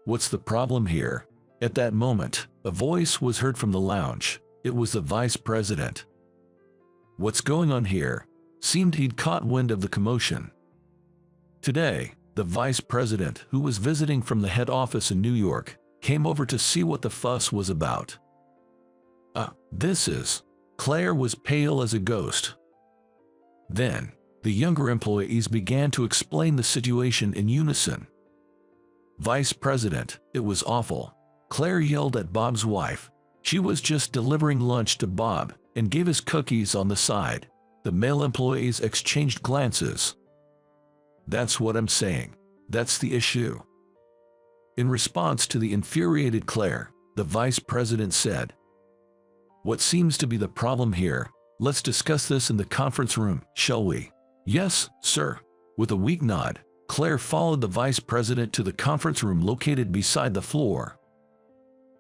What's the problem here? At that moment, a voice was heard from the lounge. It was the vice president. What's going on here? Seemed he'd caught wind of the commotion. Today, the vice president, who was visiting from the head office in New York, came over to see what the fuss was about. Claire was pale as a ghost. Then, the younger employees began to explain the situation in unison. Vice President, it was awful. Claire yelled at Bob's wife. She was just delivering lunch to Bob and gave us cookies on the side. The male employees exchanged glances. That's what I'm saying. That's the issue. In response to the infuriated Claire, the vice president said, "What seems to be the problem here? Let's discuss this in the conference room, shall we?" "Yes, sir." With a weak nod, Claire followed the vice president to the conference room located beside the floor.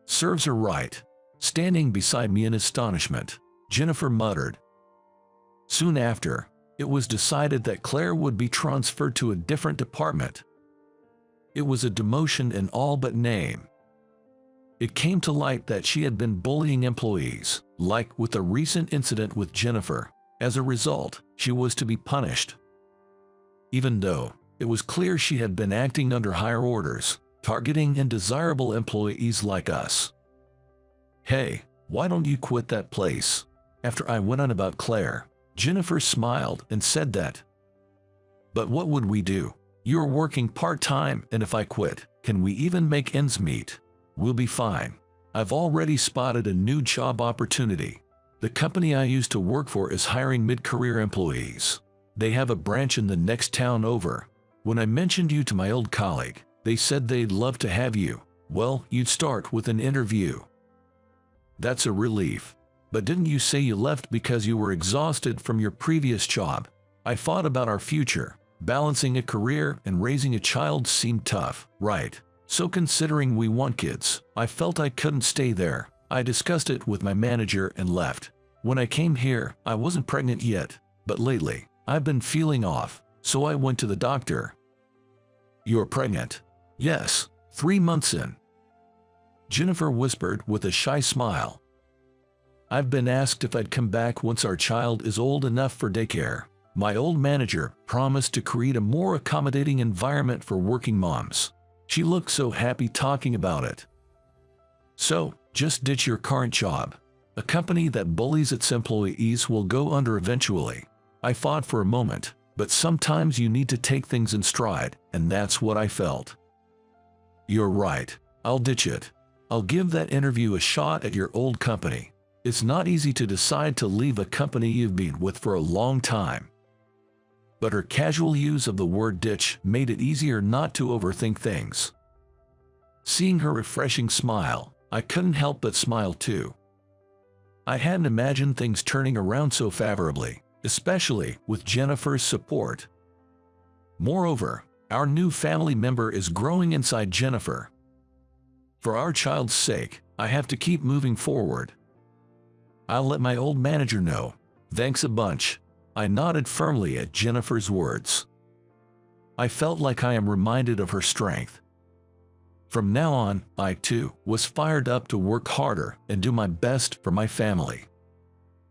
"Serves her right." Standing beside me in astonishment, Jennifer muttered. Soon after, it was decided that Claire would be transferred to a different department. It was a demotion in all but name. It came to light that she had been bullying employees, like with the recent incident with Jennifer. As a result, she was to be punished. even though it was clear she had been acting under higher orders, targeting undesirable employees like us. "Hey, why don't you quit that place?" After I went on about Claire, Jennifer smiled and said that. "But what would we do? You're working part-time, and if I quit, can we even make ends meet? We'll be fine. I've already spotted a new job opportunity. The company I used to work for is hiring mid-career employees. They have a branch in the next town over. When I mentioned you to my old colleague, they said they'd love to have you. Well, you'd start with an interview." "That's a relief. But didn't you say you left because you were exhausted from your previous job?" I thought about our future. Balancing a career and raising a child seemed tough, right? So considering we want kids, I felt I couldn't stay there. I discussed it with my manager and left. When I came here, I wasn't pregnant yet, but lately, I've been feeling off, so I went to the doctor. "You're pregnant?" "Yes, 3 months in," Jennifer whispered with a shy smile. "I've been asked if I'd come back once our child is old enough for daycare. My old manager promised to create a more accommodating environment for working moms. She looked so happy talking about it." "So, just ditch your current job. A company that bullies its employees will go under eventually." I thought for a moment, but sometimes you need to take things in stride, and that's what I felt. "You're right. I'll ditch it. I'll give that interview a shot at your old company. It's not easy to decide to leave a company you've been with for a long time." But her casual use of the word ditch made it easier not to overthink things. Seeing her refreshing smile, I couldn't help but smile too. I hadn't imagined things turning around so favorably, especially with Jennifer's support. Moreover, our new family member is growing inside Jennifer. For our child's sake, I have to keep moving forward. I'll let my old manager know. "Thanks a bunch." I nodded firmly at Jennifer's words. I felt like I am reminded of her strength. From now on, I too was fired up to work harder and do my best for my family.